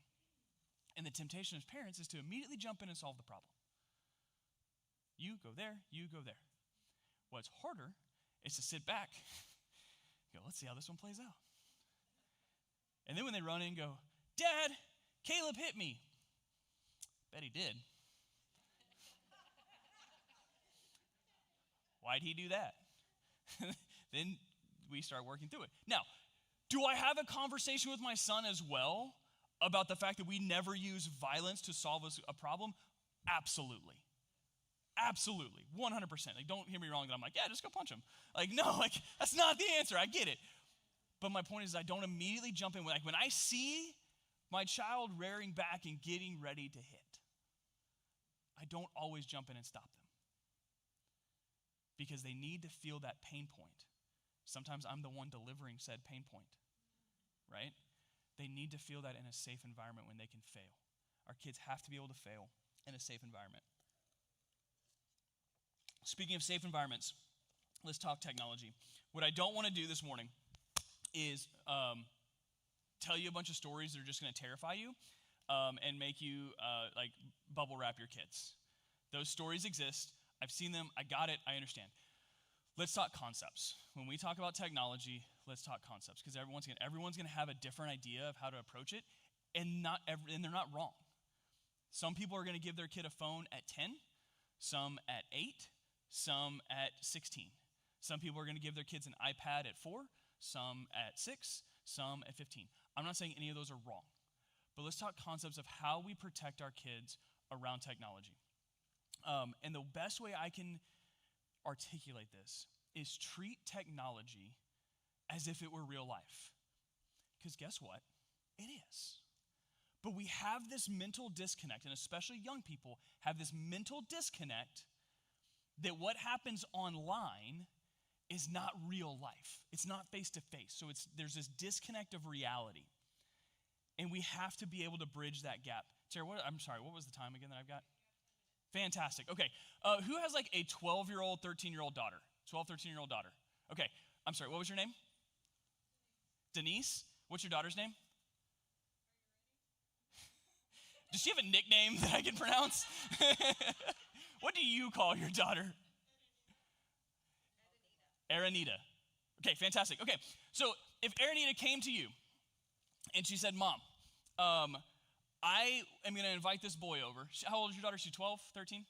And the temptation as parents is to immediately jump in and solve the problem. You go there, you go there. What's harder is to sit back, go, let's see how this one plays out. And then when they run in and go, Dad, Caleb hit me. Bet he did. Why'd he do that? Then we start working through it. Now, do I have a conversation with my son as well about the fact that we never use violence to solve a problem? Absolutely. Absolutely. 100%. Like, don't hear me wrong that I'm like, yeah, just go punch him. Like, no, like, that's not the answer. I get it. But my point is I don't immediately jump in. Like, when I see my child rearing back and getting ready to hit, I don't always jump in and stop them because they need to feel that pain point. Sometimes I'm the one delivering said pain point, right? They need to feel that in a safe environment when they can fail. Our kids have to be able to fail in a safe environment. Speaking of safe environments, let's talk technology. What I don't want to do this morning is tell you a bunch of stories that are just going to terrify you and make you like bubble wrap your kids. Those stories exist. I've seen them. I got it. I understand. Let's talk concepts. When we talk about technology, let's talk concepts because everyone's going to have a different idea of how to approach it, and they're not wrong. Some people are going to give their kid a phone at 10, some at 8, some at 16. Some people are going to give their kids an iPad at 4, some at 6, some at 15. I'm not saying any of those are wrong, but let's talk concepts of how we protect our kids around technology. And the best way I can articulate this is treat technology as if it were real life. Because guess what? It is. But we have this mental disconnect, and especially young people have this mental disconnect that what happens online is not real life. It's not face-to-face. So there's this disconnect of reality. And we have to be able to bridge that gap. Sarah, what was the time again that I've got? Fantastic. Okay. Who has like a 12-year-old, 13-year-old daughter? 12, 13-year-old daughter. Okay. I'm sorry, what was your name? Denise? What's your daughter's name? Does she have a nickname that I can pronounce? What do you call your daughter? Aranita. Okay, fantastic. Okay, so if Aranita came to you and she said, Mom, I am going to invite this boy over. How old is your daughter? She's 12, 13?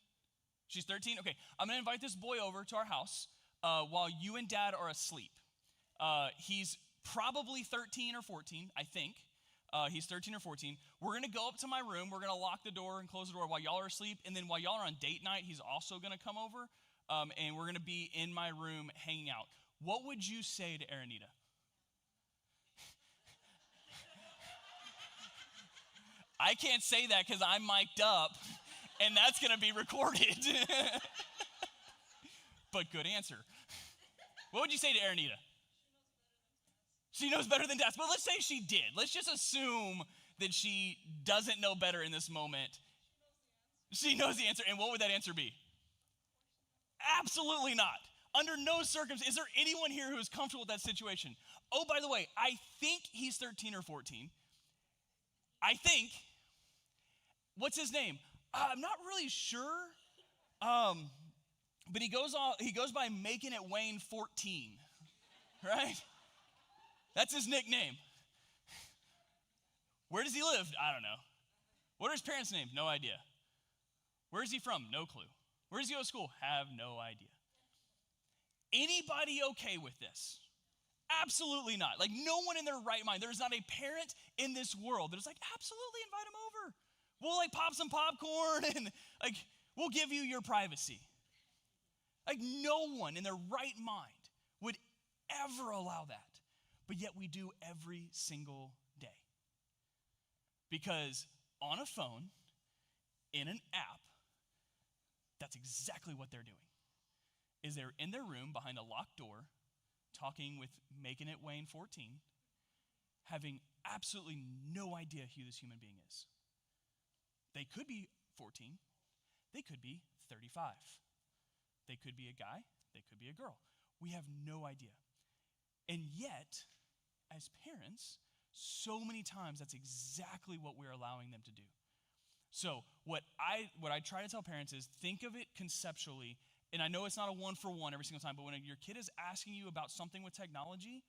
She's 13? Okay, I'm going to invite this boy over to our house while you and Dad are asleep. He's probably 13 or 14, I think. He's 13 or 14. We're going to go up to my room. We're going to lock the door and close the door while y'all are asleep. And then while y'all are on date night, he's also going to come over. And we're going to be in my room hanging out. What would you say to Aranita? I can't say that because I'm mic'd up, and that's going to be recorded. But good answer. What would you say to Aranita? She knows better than us. But let's say she did. Let's just assume that she doesn't know better in this moment. She knows the answer. And what would that answer be? Absolutely not. Under no circumstance. Is there anyone here who is comfortable with that situation? Oh, by the way, I think he's 13 or 14. I think. What's his name? I'm not really sure. But he goes by Making It Wayne 14. Right? That's his nickname. Where does he live? I don't know. What are his parents' names? No idea. Where is he from? No clue. Where does he go to school? Have no idea. Anybody okay with this? Absolutely not. Like, no one in their right mind. There's not a parent in this world that is like, absolutely, invite him over. We'll like pop some popcorn and like we'll give you your privacy. Like, no one in their right mind would ever allow that. But yet we do every single day. Because on a phone, in an app, that's exactly what they're doing. Is they're in their room behind a locked door, talking with Making It Wayne 14, having absolutely no idea who this human being is. They could be 14. They could be 35. They could be a guy. They could be a girl. We have no idea. And yet, as parents, so many times that's exactly what we're allowing them to do. So what I try to tell parents is think of it conceptually, and I know it's not a one-for-one every single time, but when your kid is asking you about something with technology,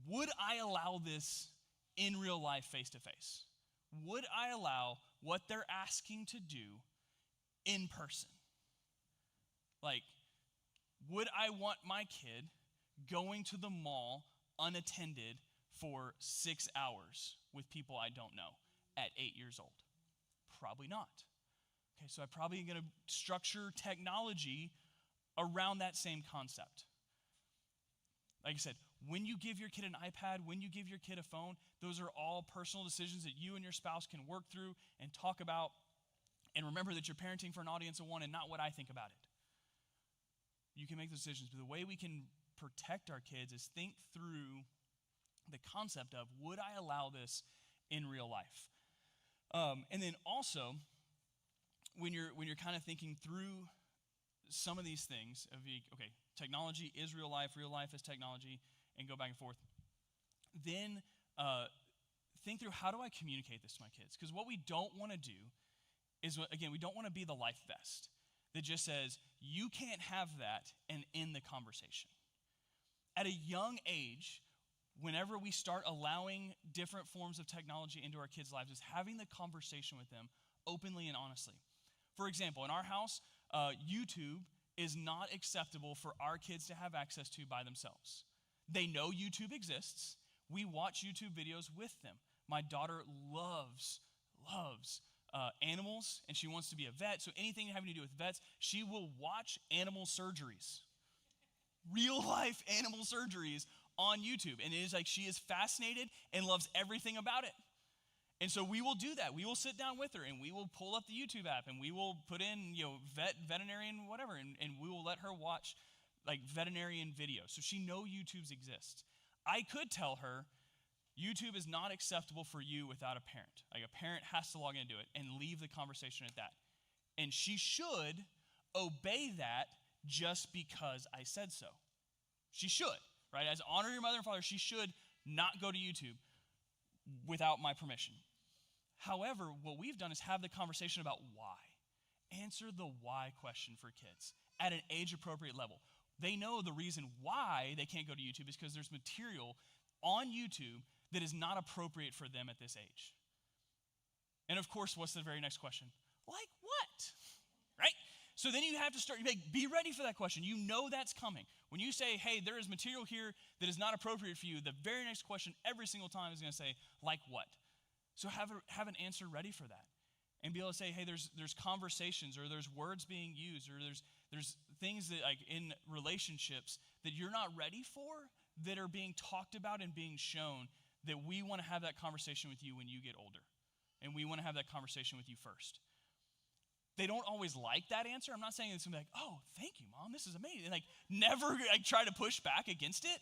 would I allow this in real life face-to-face? Would I allow what they're asking to do in person? Like, would I want my kid going to the mall unattended for 6 hours with people I don't know at 8 years old? Probably not. Okay, so I'm probably going to structure technology around that same concept. Like I said, when you give your kid an iPad, when you give your kid a phone, those are all personal decisions that you and your spouse can work through and talk about. And remember that you're parenting for an audience of one and not what I think about it. You can make those decisions, but the way we can protect our kids is think through the concept of, would I allow this in real life? And then also, when you're kind of thinking through some of these things, okay, technology is real life is technology, and go back and forth. Then think through, how do I communicate this to my kids? Because what we don't want to do is, again, we don't want to be the life vest that just says, you can't have that, and end the conversation. At a young age, whenever we start allowing different forms of technology into our kids' lives, is having the conversation with them openly and honestly. For example, in our house, YouTube is not acceptable for our kids to have access to by themselves. They know YouTube exists. We watch YouTube videos with them. My daughter loves animals, and she wants to be a vet. So anything having to do with vets, she will watch animal surgeries, real life animal surgeries on YouTube. And it is like she is fascinated and loves everything about it. And so we will do that. We will sit down with her and we will pull up the YouTube app and we will put in, veterinarian, whatever, and we will let her watch like veterinarian videos. So she knows YouTube's exist. I could tell her, YouTube is not acceptable for you without a parent. Like, a parent has to log in and do it, and leave the conversation at that. And she should obey that just because I said so. She should, right? As honor your mother and father, she should not go to YouTube without my permission. However, what we've done is have the conversation about why. Answer the why question for kids at an age-appropriate level. They know the reason why they can't go to YouTube is because there's material on YouTube that is not appropriate for them at this age. And of course, what's the very next question? Like what? Right? So then you have to start, be ready for that question. You know that's coming. When you say, hey, there is material here that is not appropriate for you, the very next question every single time is going to say, like what? So have an answer ready for that. And be able to say, hey, there's conversations, or there's words being used, or there's things that, like, in relationships that you're not ready for, that are being talked about and being shown, that we want to have that conversation with you when you get older. And we want to have that conversation with you first. They don't always like that answer. I'm not saying it's going to be like, oh, thank you, Mom, this is amazing. Like, never try to push back against it.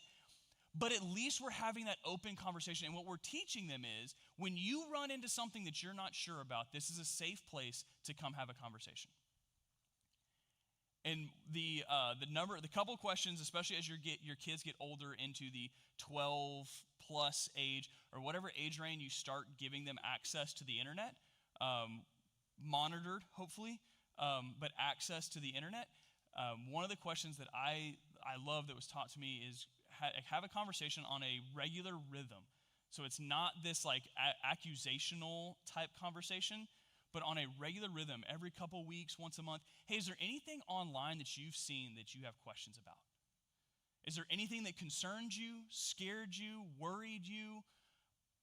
But at least we're having that open conversation. And what we're teaching them is, when you run into something that you're not sure about, this is a safe place to come have a conversation. And the couple of questions, especially as your kids get older into the 12 plus age, or whatever age range you start giving them access to the internet, monitored hopefully, but access to the internet. One of the questions that I love that was taught to me is have a conversation on a regular rhythm. So it's not this like accusational type conversation, but on a regular rhythm, every couple weeks, once a month. Hey, is there anything online that you've seen that you have questions about? Is there anything that concerned you, scared you, worried you,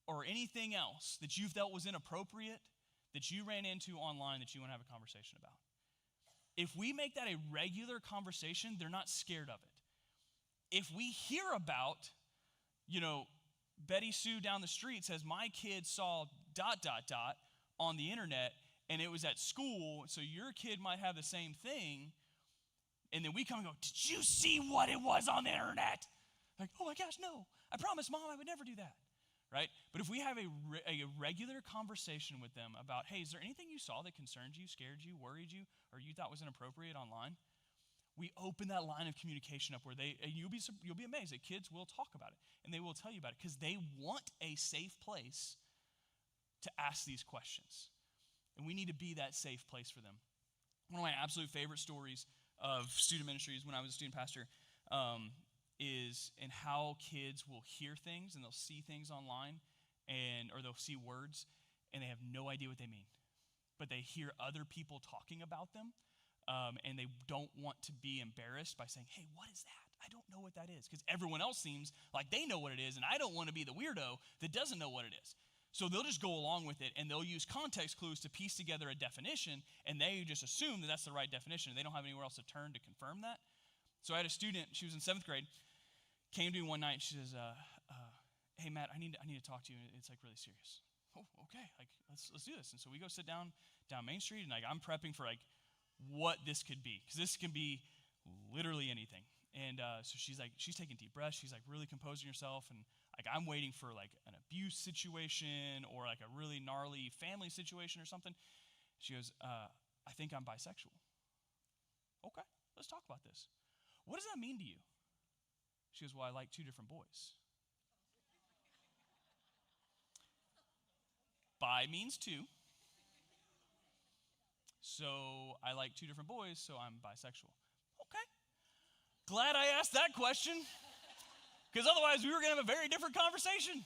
or anything else that you felt was inappropriate that you ran into online that you want to have a conversation about? If we make that a regular conversation, they're not scared of it. If we hear about, Betty Sue down the street says, my kid saw ... on the internet, and it was at school, so your kid might have the same thing, and then we come and go, did you see what it was on the internet? Like, oh my gosh, no. I promised, Mom, I would never do that, right? But if we have a regular conversation with them about, hey, is there anything you saw that concerned you, scared you, worried you, or you thought was inappropriate online? We open that line of communication up where you'll be amazed that kids will talk about it, and they will tell you about it because they want a safe place to ask these questions. And we need to be that safe place for them. One of my absolute favorite stories of student ministries when I was a student pastor is in how kids will hear things and they'll see things online or they'll see words and they have no idea what they mean. But they hear other people talking about them and they don't want to be embarrassed by saying, hey, what is that? I don't know what that is. Because everyone else seems like they know what it is and I don't want to be the weirdo that doesn't know what it is. So they'll just go along with it, and they'll use context clues to piece together a definition, and they just assume that that's the right definition, and they don't have anywhere else to turn to confirm that. So I had a student, she was in 7th grade, came to me one night, she says, hey, Matt, I need to talk to you. It's like really serious. Oh, okay, like let's do this. And so we go sit down Main Street, and like I'm prepping for like what this could be, because this can be literally anything. And so she's taking deep breaths, she's like really composing herself, and like I'm waiting for like an abuse situation or like a really gnarly family situation or something. She goes, I think I'm bisexual. Okay, let's talk about this. What does that mean to you? She goes, well, I like 2 different boys. Bi means 2. So I like 2 different boys, so I'm bisexual. Okay. Glad I asked that question. Because otherwise we were going to have a very different conversation.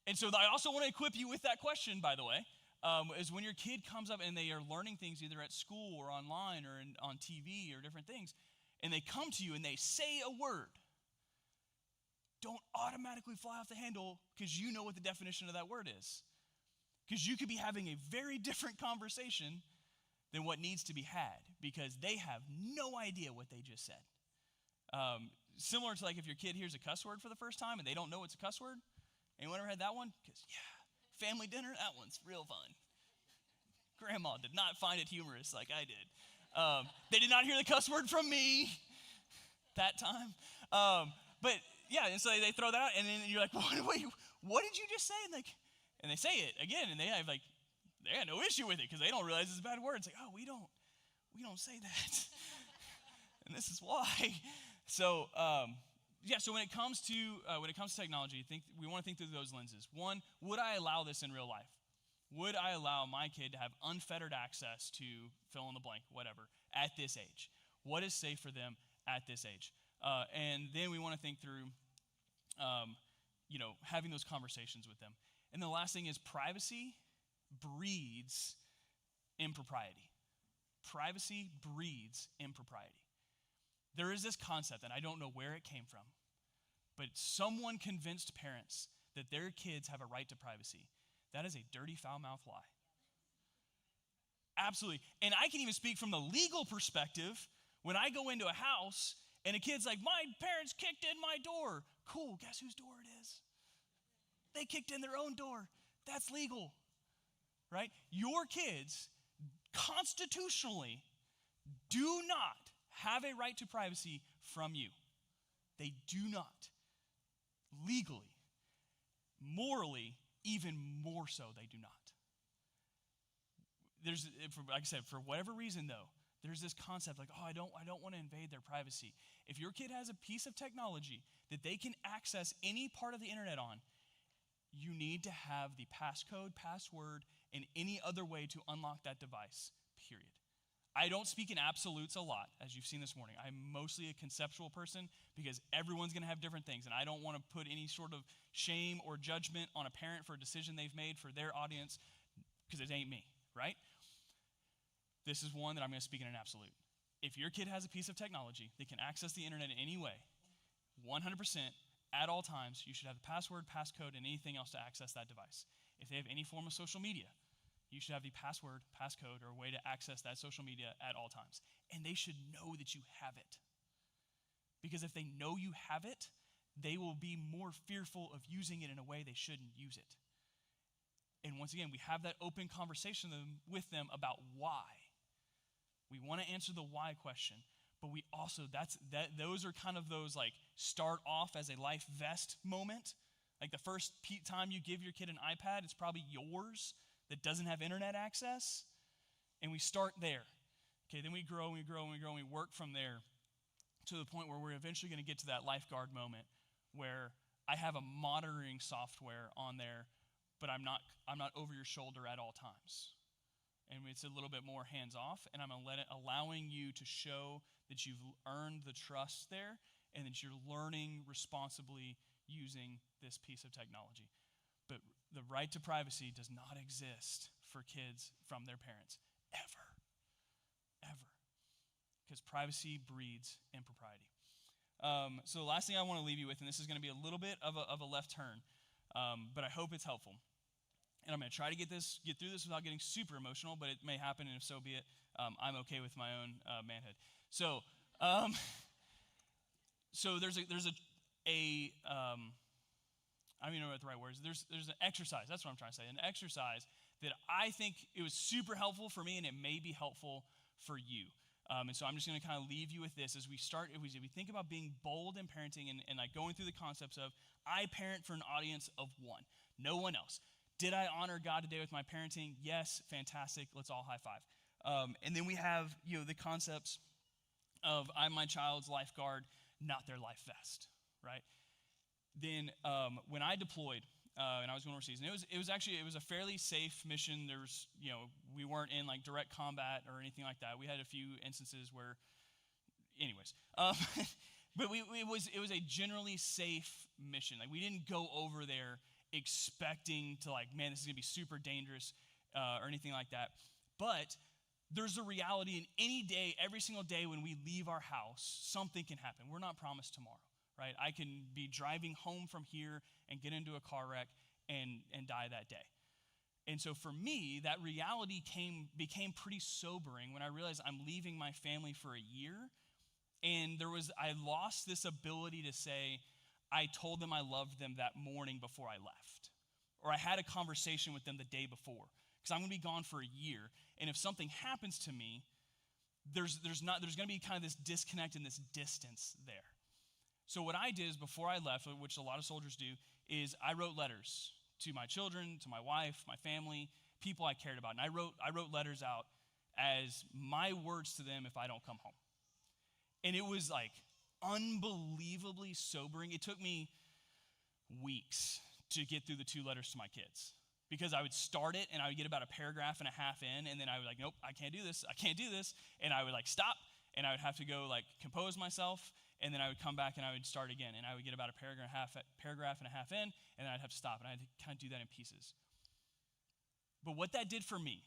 And so I also want to equip you with that question, by the way, is when your kid comes up and they are learning things either at school or online or on TV or different things, and they come to you and they say a word, don't automatically fly off the handle because you know what the definition of that word is. Because you could be having a very different conversation than what needs to be had because they have no idea what they just said. Similar to like if your kid hears a cuss word for the first time and they don't know it's a cuss word. Anyone ever had that one? Because family dinner, that one's real fun. Grandma did not find it humorous like I did. They did not hear the cuss word from me that time. But yeah, and so they throw that out and then you're like, wait, what did you just say? And they say it again and they have no issue with it because they don't realize it's a bad word. It's like, oh, we don't say that. And this is why. So, so when it comes to technology, we want to think through those lenses. One, would I allow this in real life? Would I allow my kid to have unfettered access to fill in the blank, whatever, at this age? What is safe for them at this age? And then we want to think through, having those conversations with them. And the last thing is privacy breeds impropriety. Privacy breeds impropriety. There is this concept, and I don't know where it came from, but someone convinced parents that their kids have a right to privacy. That is a dirty, foul-mouthed lie. Absolutely. And I can even speak from the legal perspective. When I go into a house and a kid's like, my parents kicked in my door. Cool, guess whose door it is? They kicked in their own door. That's legal, right? Your kids constitutionally do not have a right to privacy from you. They do not. Legally, morally, even more so, they do not. Like I said, for whatever reason though, there's this concept like, I don't want to invade their privacy. If your kid has a piece of technology that they can access any part of the internet on, you need to have the passcode, password, and any other way to unlock that device, period. I don't speak in absolutes a lot, as you've seen this morning. I'm mostly a conceptual person because everyone's going to have different things, and I don't want to put any sort of shame or judgment on a parent for a decision they've made for their audience because it ain't me, right? This is one that I'm going to speak in an absolute. If your kid has a piece of technology that can access the internet in any way, 100% at all times, you should have the password, passcode, and anything else to access that device. If they have any form of social media, you should have the password, passcode, or a way to access that social media at all times. And they should know that you have it. Because if they know you have it, they will be more fearful of using it in a way they shouldn't use it. And once again, we have that open conversation with them about why. We want to answer the why question, but we also, those are kind of those like start off as a life vest moment. Like the first time you give your kid an iPad, it's probably yours that doesn't have internet access, and we start there. Okay, then we grow and we grow and we grow and we work from there to the point where we're eventually going to get to that lifeguard moment where I have a monitoring software on there, but I'm not over your shoulder at all times. And it's a little bit more hands-off, and I'm allowing you to show that you've earned the trust there and that you're learning responsibly using this piece of technology. But the right to privacy does not exist for kids from their parents, ever. Because privacy breeds impropriety. So the last thing I want to leave you with, and this is going to be a little bit of a left turn, but I hope it's helpful. And I'm going to try to get through this without getting super emotional, but it may happen, and if so be it, I'm okay with my own manhood. So there's I don't even know what the right word is. There's an exercise. That's what I'm trying to say. An exercise that I think it was super helpful for me, and it may be helpful for you. And so I'm just going to kind of leave you with this as we start. If we think about being bold in parenting and like going through the concepts of I parent for an audience of one, no one else. Did I honor God today with my parenting? Yes, fantastic. Let's all high five. And then we have the concepts of I'm my child's lifeguard, not their life vest, right? Then when I deployed and I was going overseas, and it was a fairly safe mission. There was we weren't in like direct combat or anything like that. We had a few instances where, anyways, but it was a generally safe mission. Like we didn't go over there expecting to like, man, this is gonna be super dangerous or anything like that. But there's a reality in any day, every single day when we leave our house, something can happen. We're not promised tomorrow, right? I can be driving home from here and get into a car wreck and die that day. And so for me, that reality became pretty sobering when I realized I'm leaving my family for a year, and I lost this ability to say, I told them I loved them that morning before I left. Or I had a conversation with them the day before. Because I'm going to be gone for a year. And if something happens to me, there's going to be kind of this disconnect and this distance there. So what I did is before I left, which a lot of soldiers do, is I wrote letters to my children, to my wife, my family, people I cared about. And I wrote letters out as my words to them if I don't come home. And it was like unbelievably sobering. It took me weeks to get through the 2 letters to my kids because I would start it and I would get about a paragraph and a half in, and then I would like, nope, I can't do this, and I would like stop, and I would have to go like compose myself, and then I would come back and I would start again, and I would get about a paragraph and a half in, and then I'd have to stop, and I had to kind of do that in pieces. But what that did for me,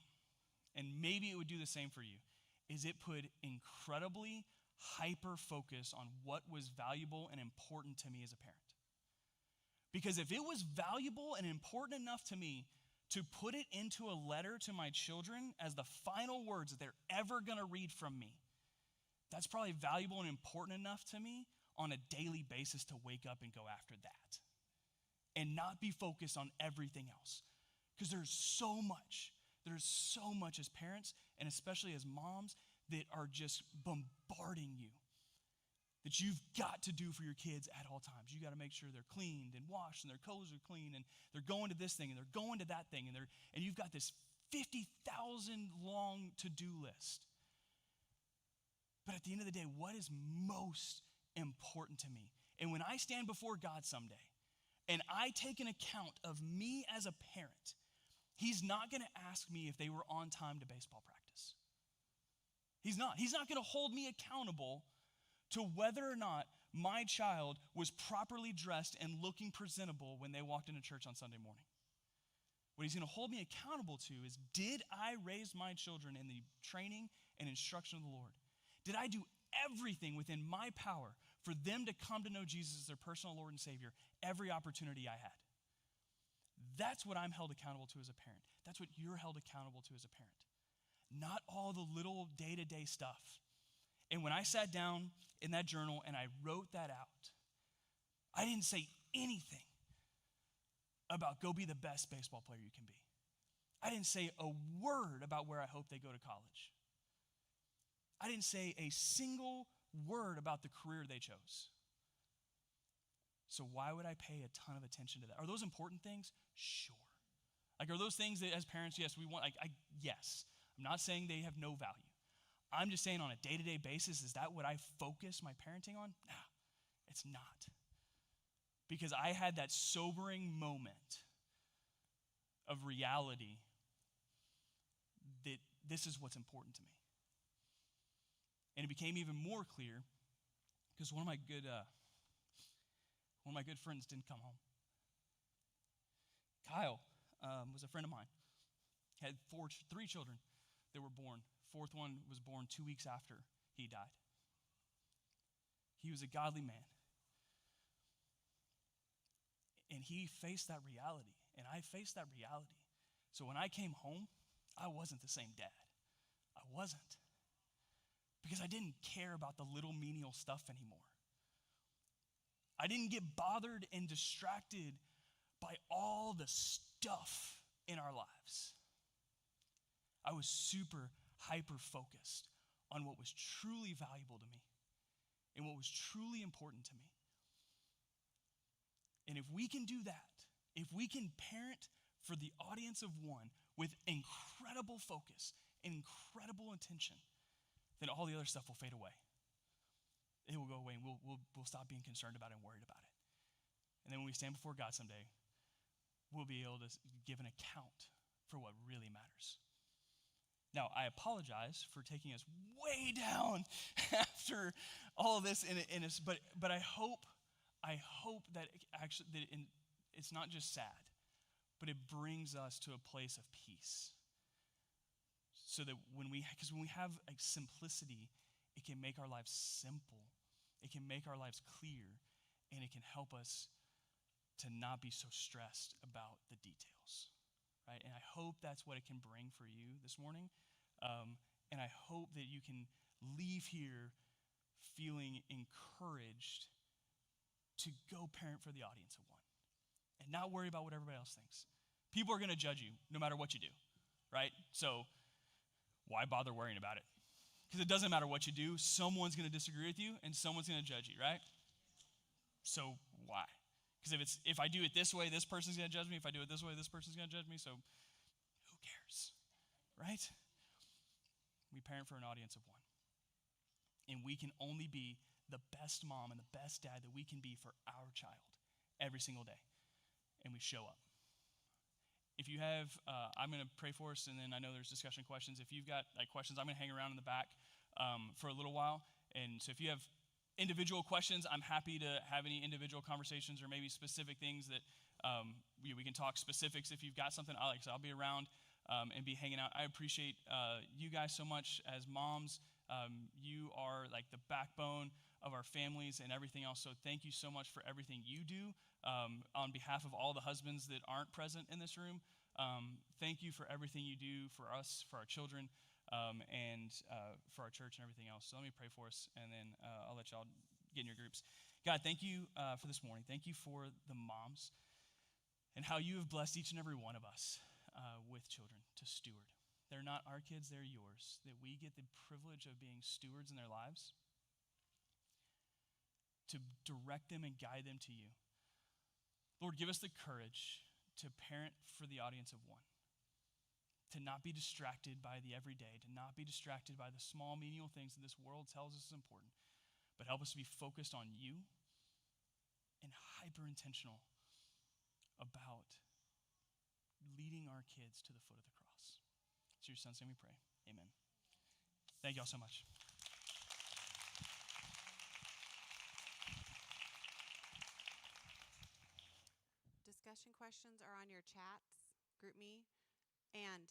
and maybe it would do the same for you, is it put incredibly hyper focus on what was valuable and important to me as a parent. Because if it was valuable and important enough to me to put it into a letter to my children as the final words that they're ever going to read from me, that's probably valuable and important enough to me on a daily basis to wake up and go after that and not be focused on everything else. Because there's so much as parents, and especially as moms, that are just bombarding you that you've got to do for your kids at all times. You got to make sure they're cleaned and washed and their clothes are clean and they're going to this thing and they're going to that thing and you've got this 50,000 long to-do list. But at the end of the day, what is most important to me? And when I stand before God someday and I take an account of me as a parent, He's not going to ask me if they were on time to baseball practice. He's not. He's not going to hold me accountable to whether or not my child was properly dressed and looking presentable when they walked into church on Sunday morning. What he's going to hold me accountable to is, did I raise my children in the training and instruction of the Lord? Did I do everything within my power for them to come to know Jesus as their personal Lord and Savior every opportunity I had? That's what I'm held accountable to as a parent. That's what you're held accountable to as a parent. Not all the little day-to-day stuff. And when I sat down in that journal and I wrote that out, I didn't say anything about go be the best baseball player you can be. I didn't say a word about where I hope they go to college. I didn't say a single word about the career they chose. So why would I pay a ton of attention to that? Are those important things? Sure. Like, are those things that as parents, yes, we want, yes. I'm not saying they have no value. I'm just saying on a day-to-day basis, is that what I focus my parenting on? No, it's not. Because I had that sobering moment of reality that this is what's important to me. And it became even more clear because one of my good friends didn't come home. Kyle was a friend of mine. Had three children that were born. Fourth one was born 2 weeks after he died. He was a godly man. And he faced that reality, and I faced that reality. So when I came home, I wasn't the same dad. I wasn't. Because I didn't care about the little menial stuff anymore. I didn't get bothered and distracted by all the stuff in our lives. I was super hyper-focused on what was truly valuable to me and what was truly important to me. And if we can do that, if we can parent for the audience of one with incredible focus and incredible attention, then all the other stuff will fade away. It will go away, and we'll stop being concerned about it and worried about it. And then when we stand before God someday, we'll be able to give an account for what really matters. Now, I apologize for taking us way down after all of this, but I hope that it's not just sad, but it brings us to a place of peace. So that when we have simplicity, it can make our lives simple. It can make our lives clear, and it can help us to not be so stressed about the details, right? And I hope that's what it can bring for you this morning. And I hope that you can leave here feeling encouraged to go parent for the audience of one and not worry about what everybody else thinks. People are going to judge you no matter what you do, right? So why bother worrying about it? Because it doesn't matter what you do. Someone's going to disagree with you and someone's going to judge you, right? So why? Because if I do it this way, this person's going to judge me. If I do it this way, this person's going to judge me. So who cares, right? We parent for an audience of one. And we can only be the best mom and the best dad that we can be for our child every single day. And we show up. If you have, I'm going to pray for us, and then I know there's discussion questions. If you've got questions, I'm going to hang around in the back for a little while. And so if you have individual questions, I'm happy to have any individual conversations or maybe specific things that we can talk specifics. If you've got something, I'll be around and be hanging out. I appreciate you guys so much as moms. You are like the backbone of our families and everything else. So thank you so much for everything you do on behalf of all the husbands that aren't present in this room. Thank you for everything you do for us, for our children, and for our church and everything else. So let me pray for us, and then I'll let y'all get in your groups. God, thank you for this morning. Thank you for the moms and how you have blessed each and every one of us with children to steward. They're not our kids, they're yours. That we get the privilege of being stewards in their lives, to direct them and guide them to you. Lord, give us the courage to parent for the audience of one, to not be distracted by the everyday, to not be distracted by the small, menial things that this world tells us is important, but help us to be focused on you and hyper-intentional about leading our kids to the foot of the cross. It's your son's name we pray. Amen. Thank y'all so much. Discussion questions are on your chats, GroupMe, and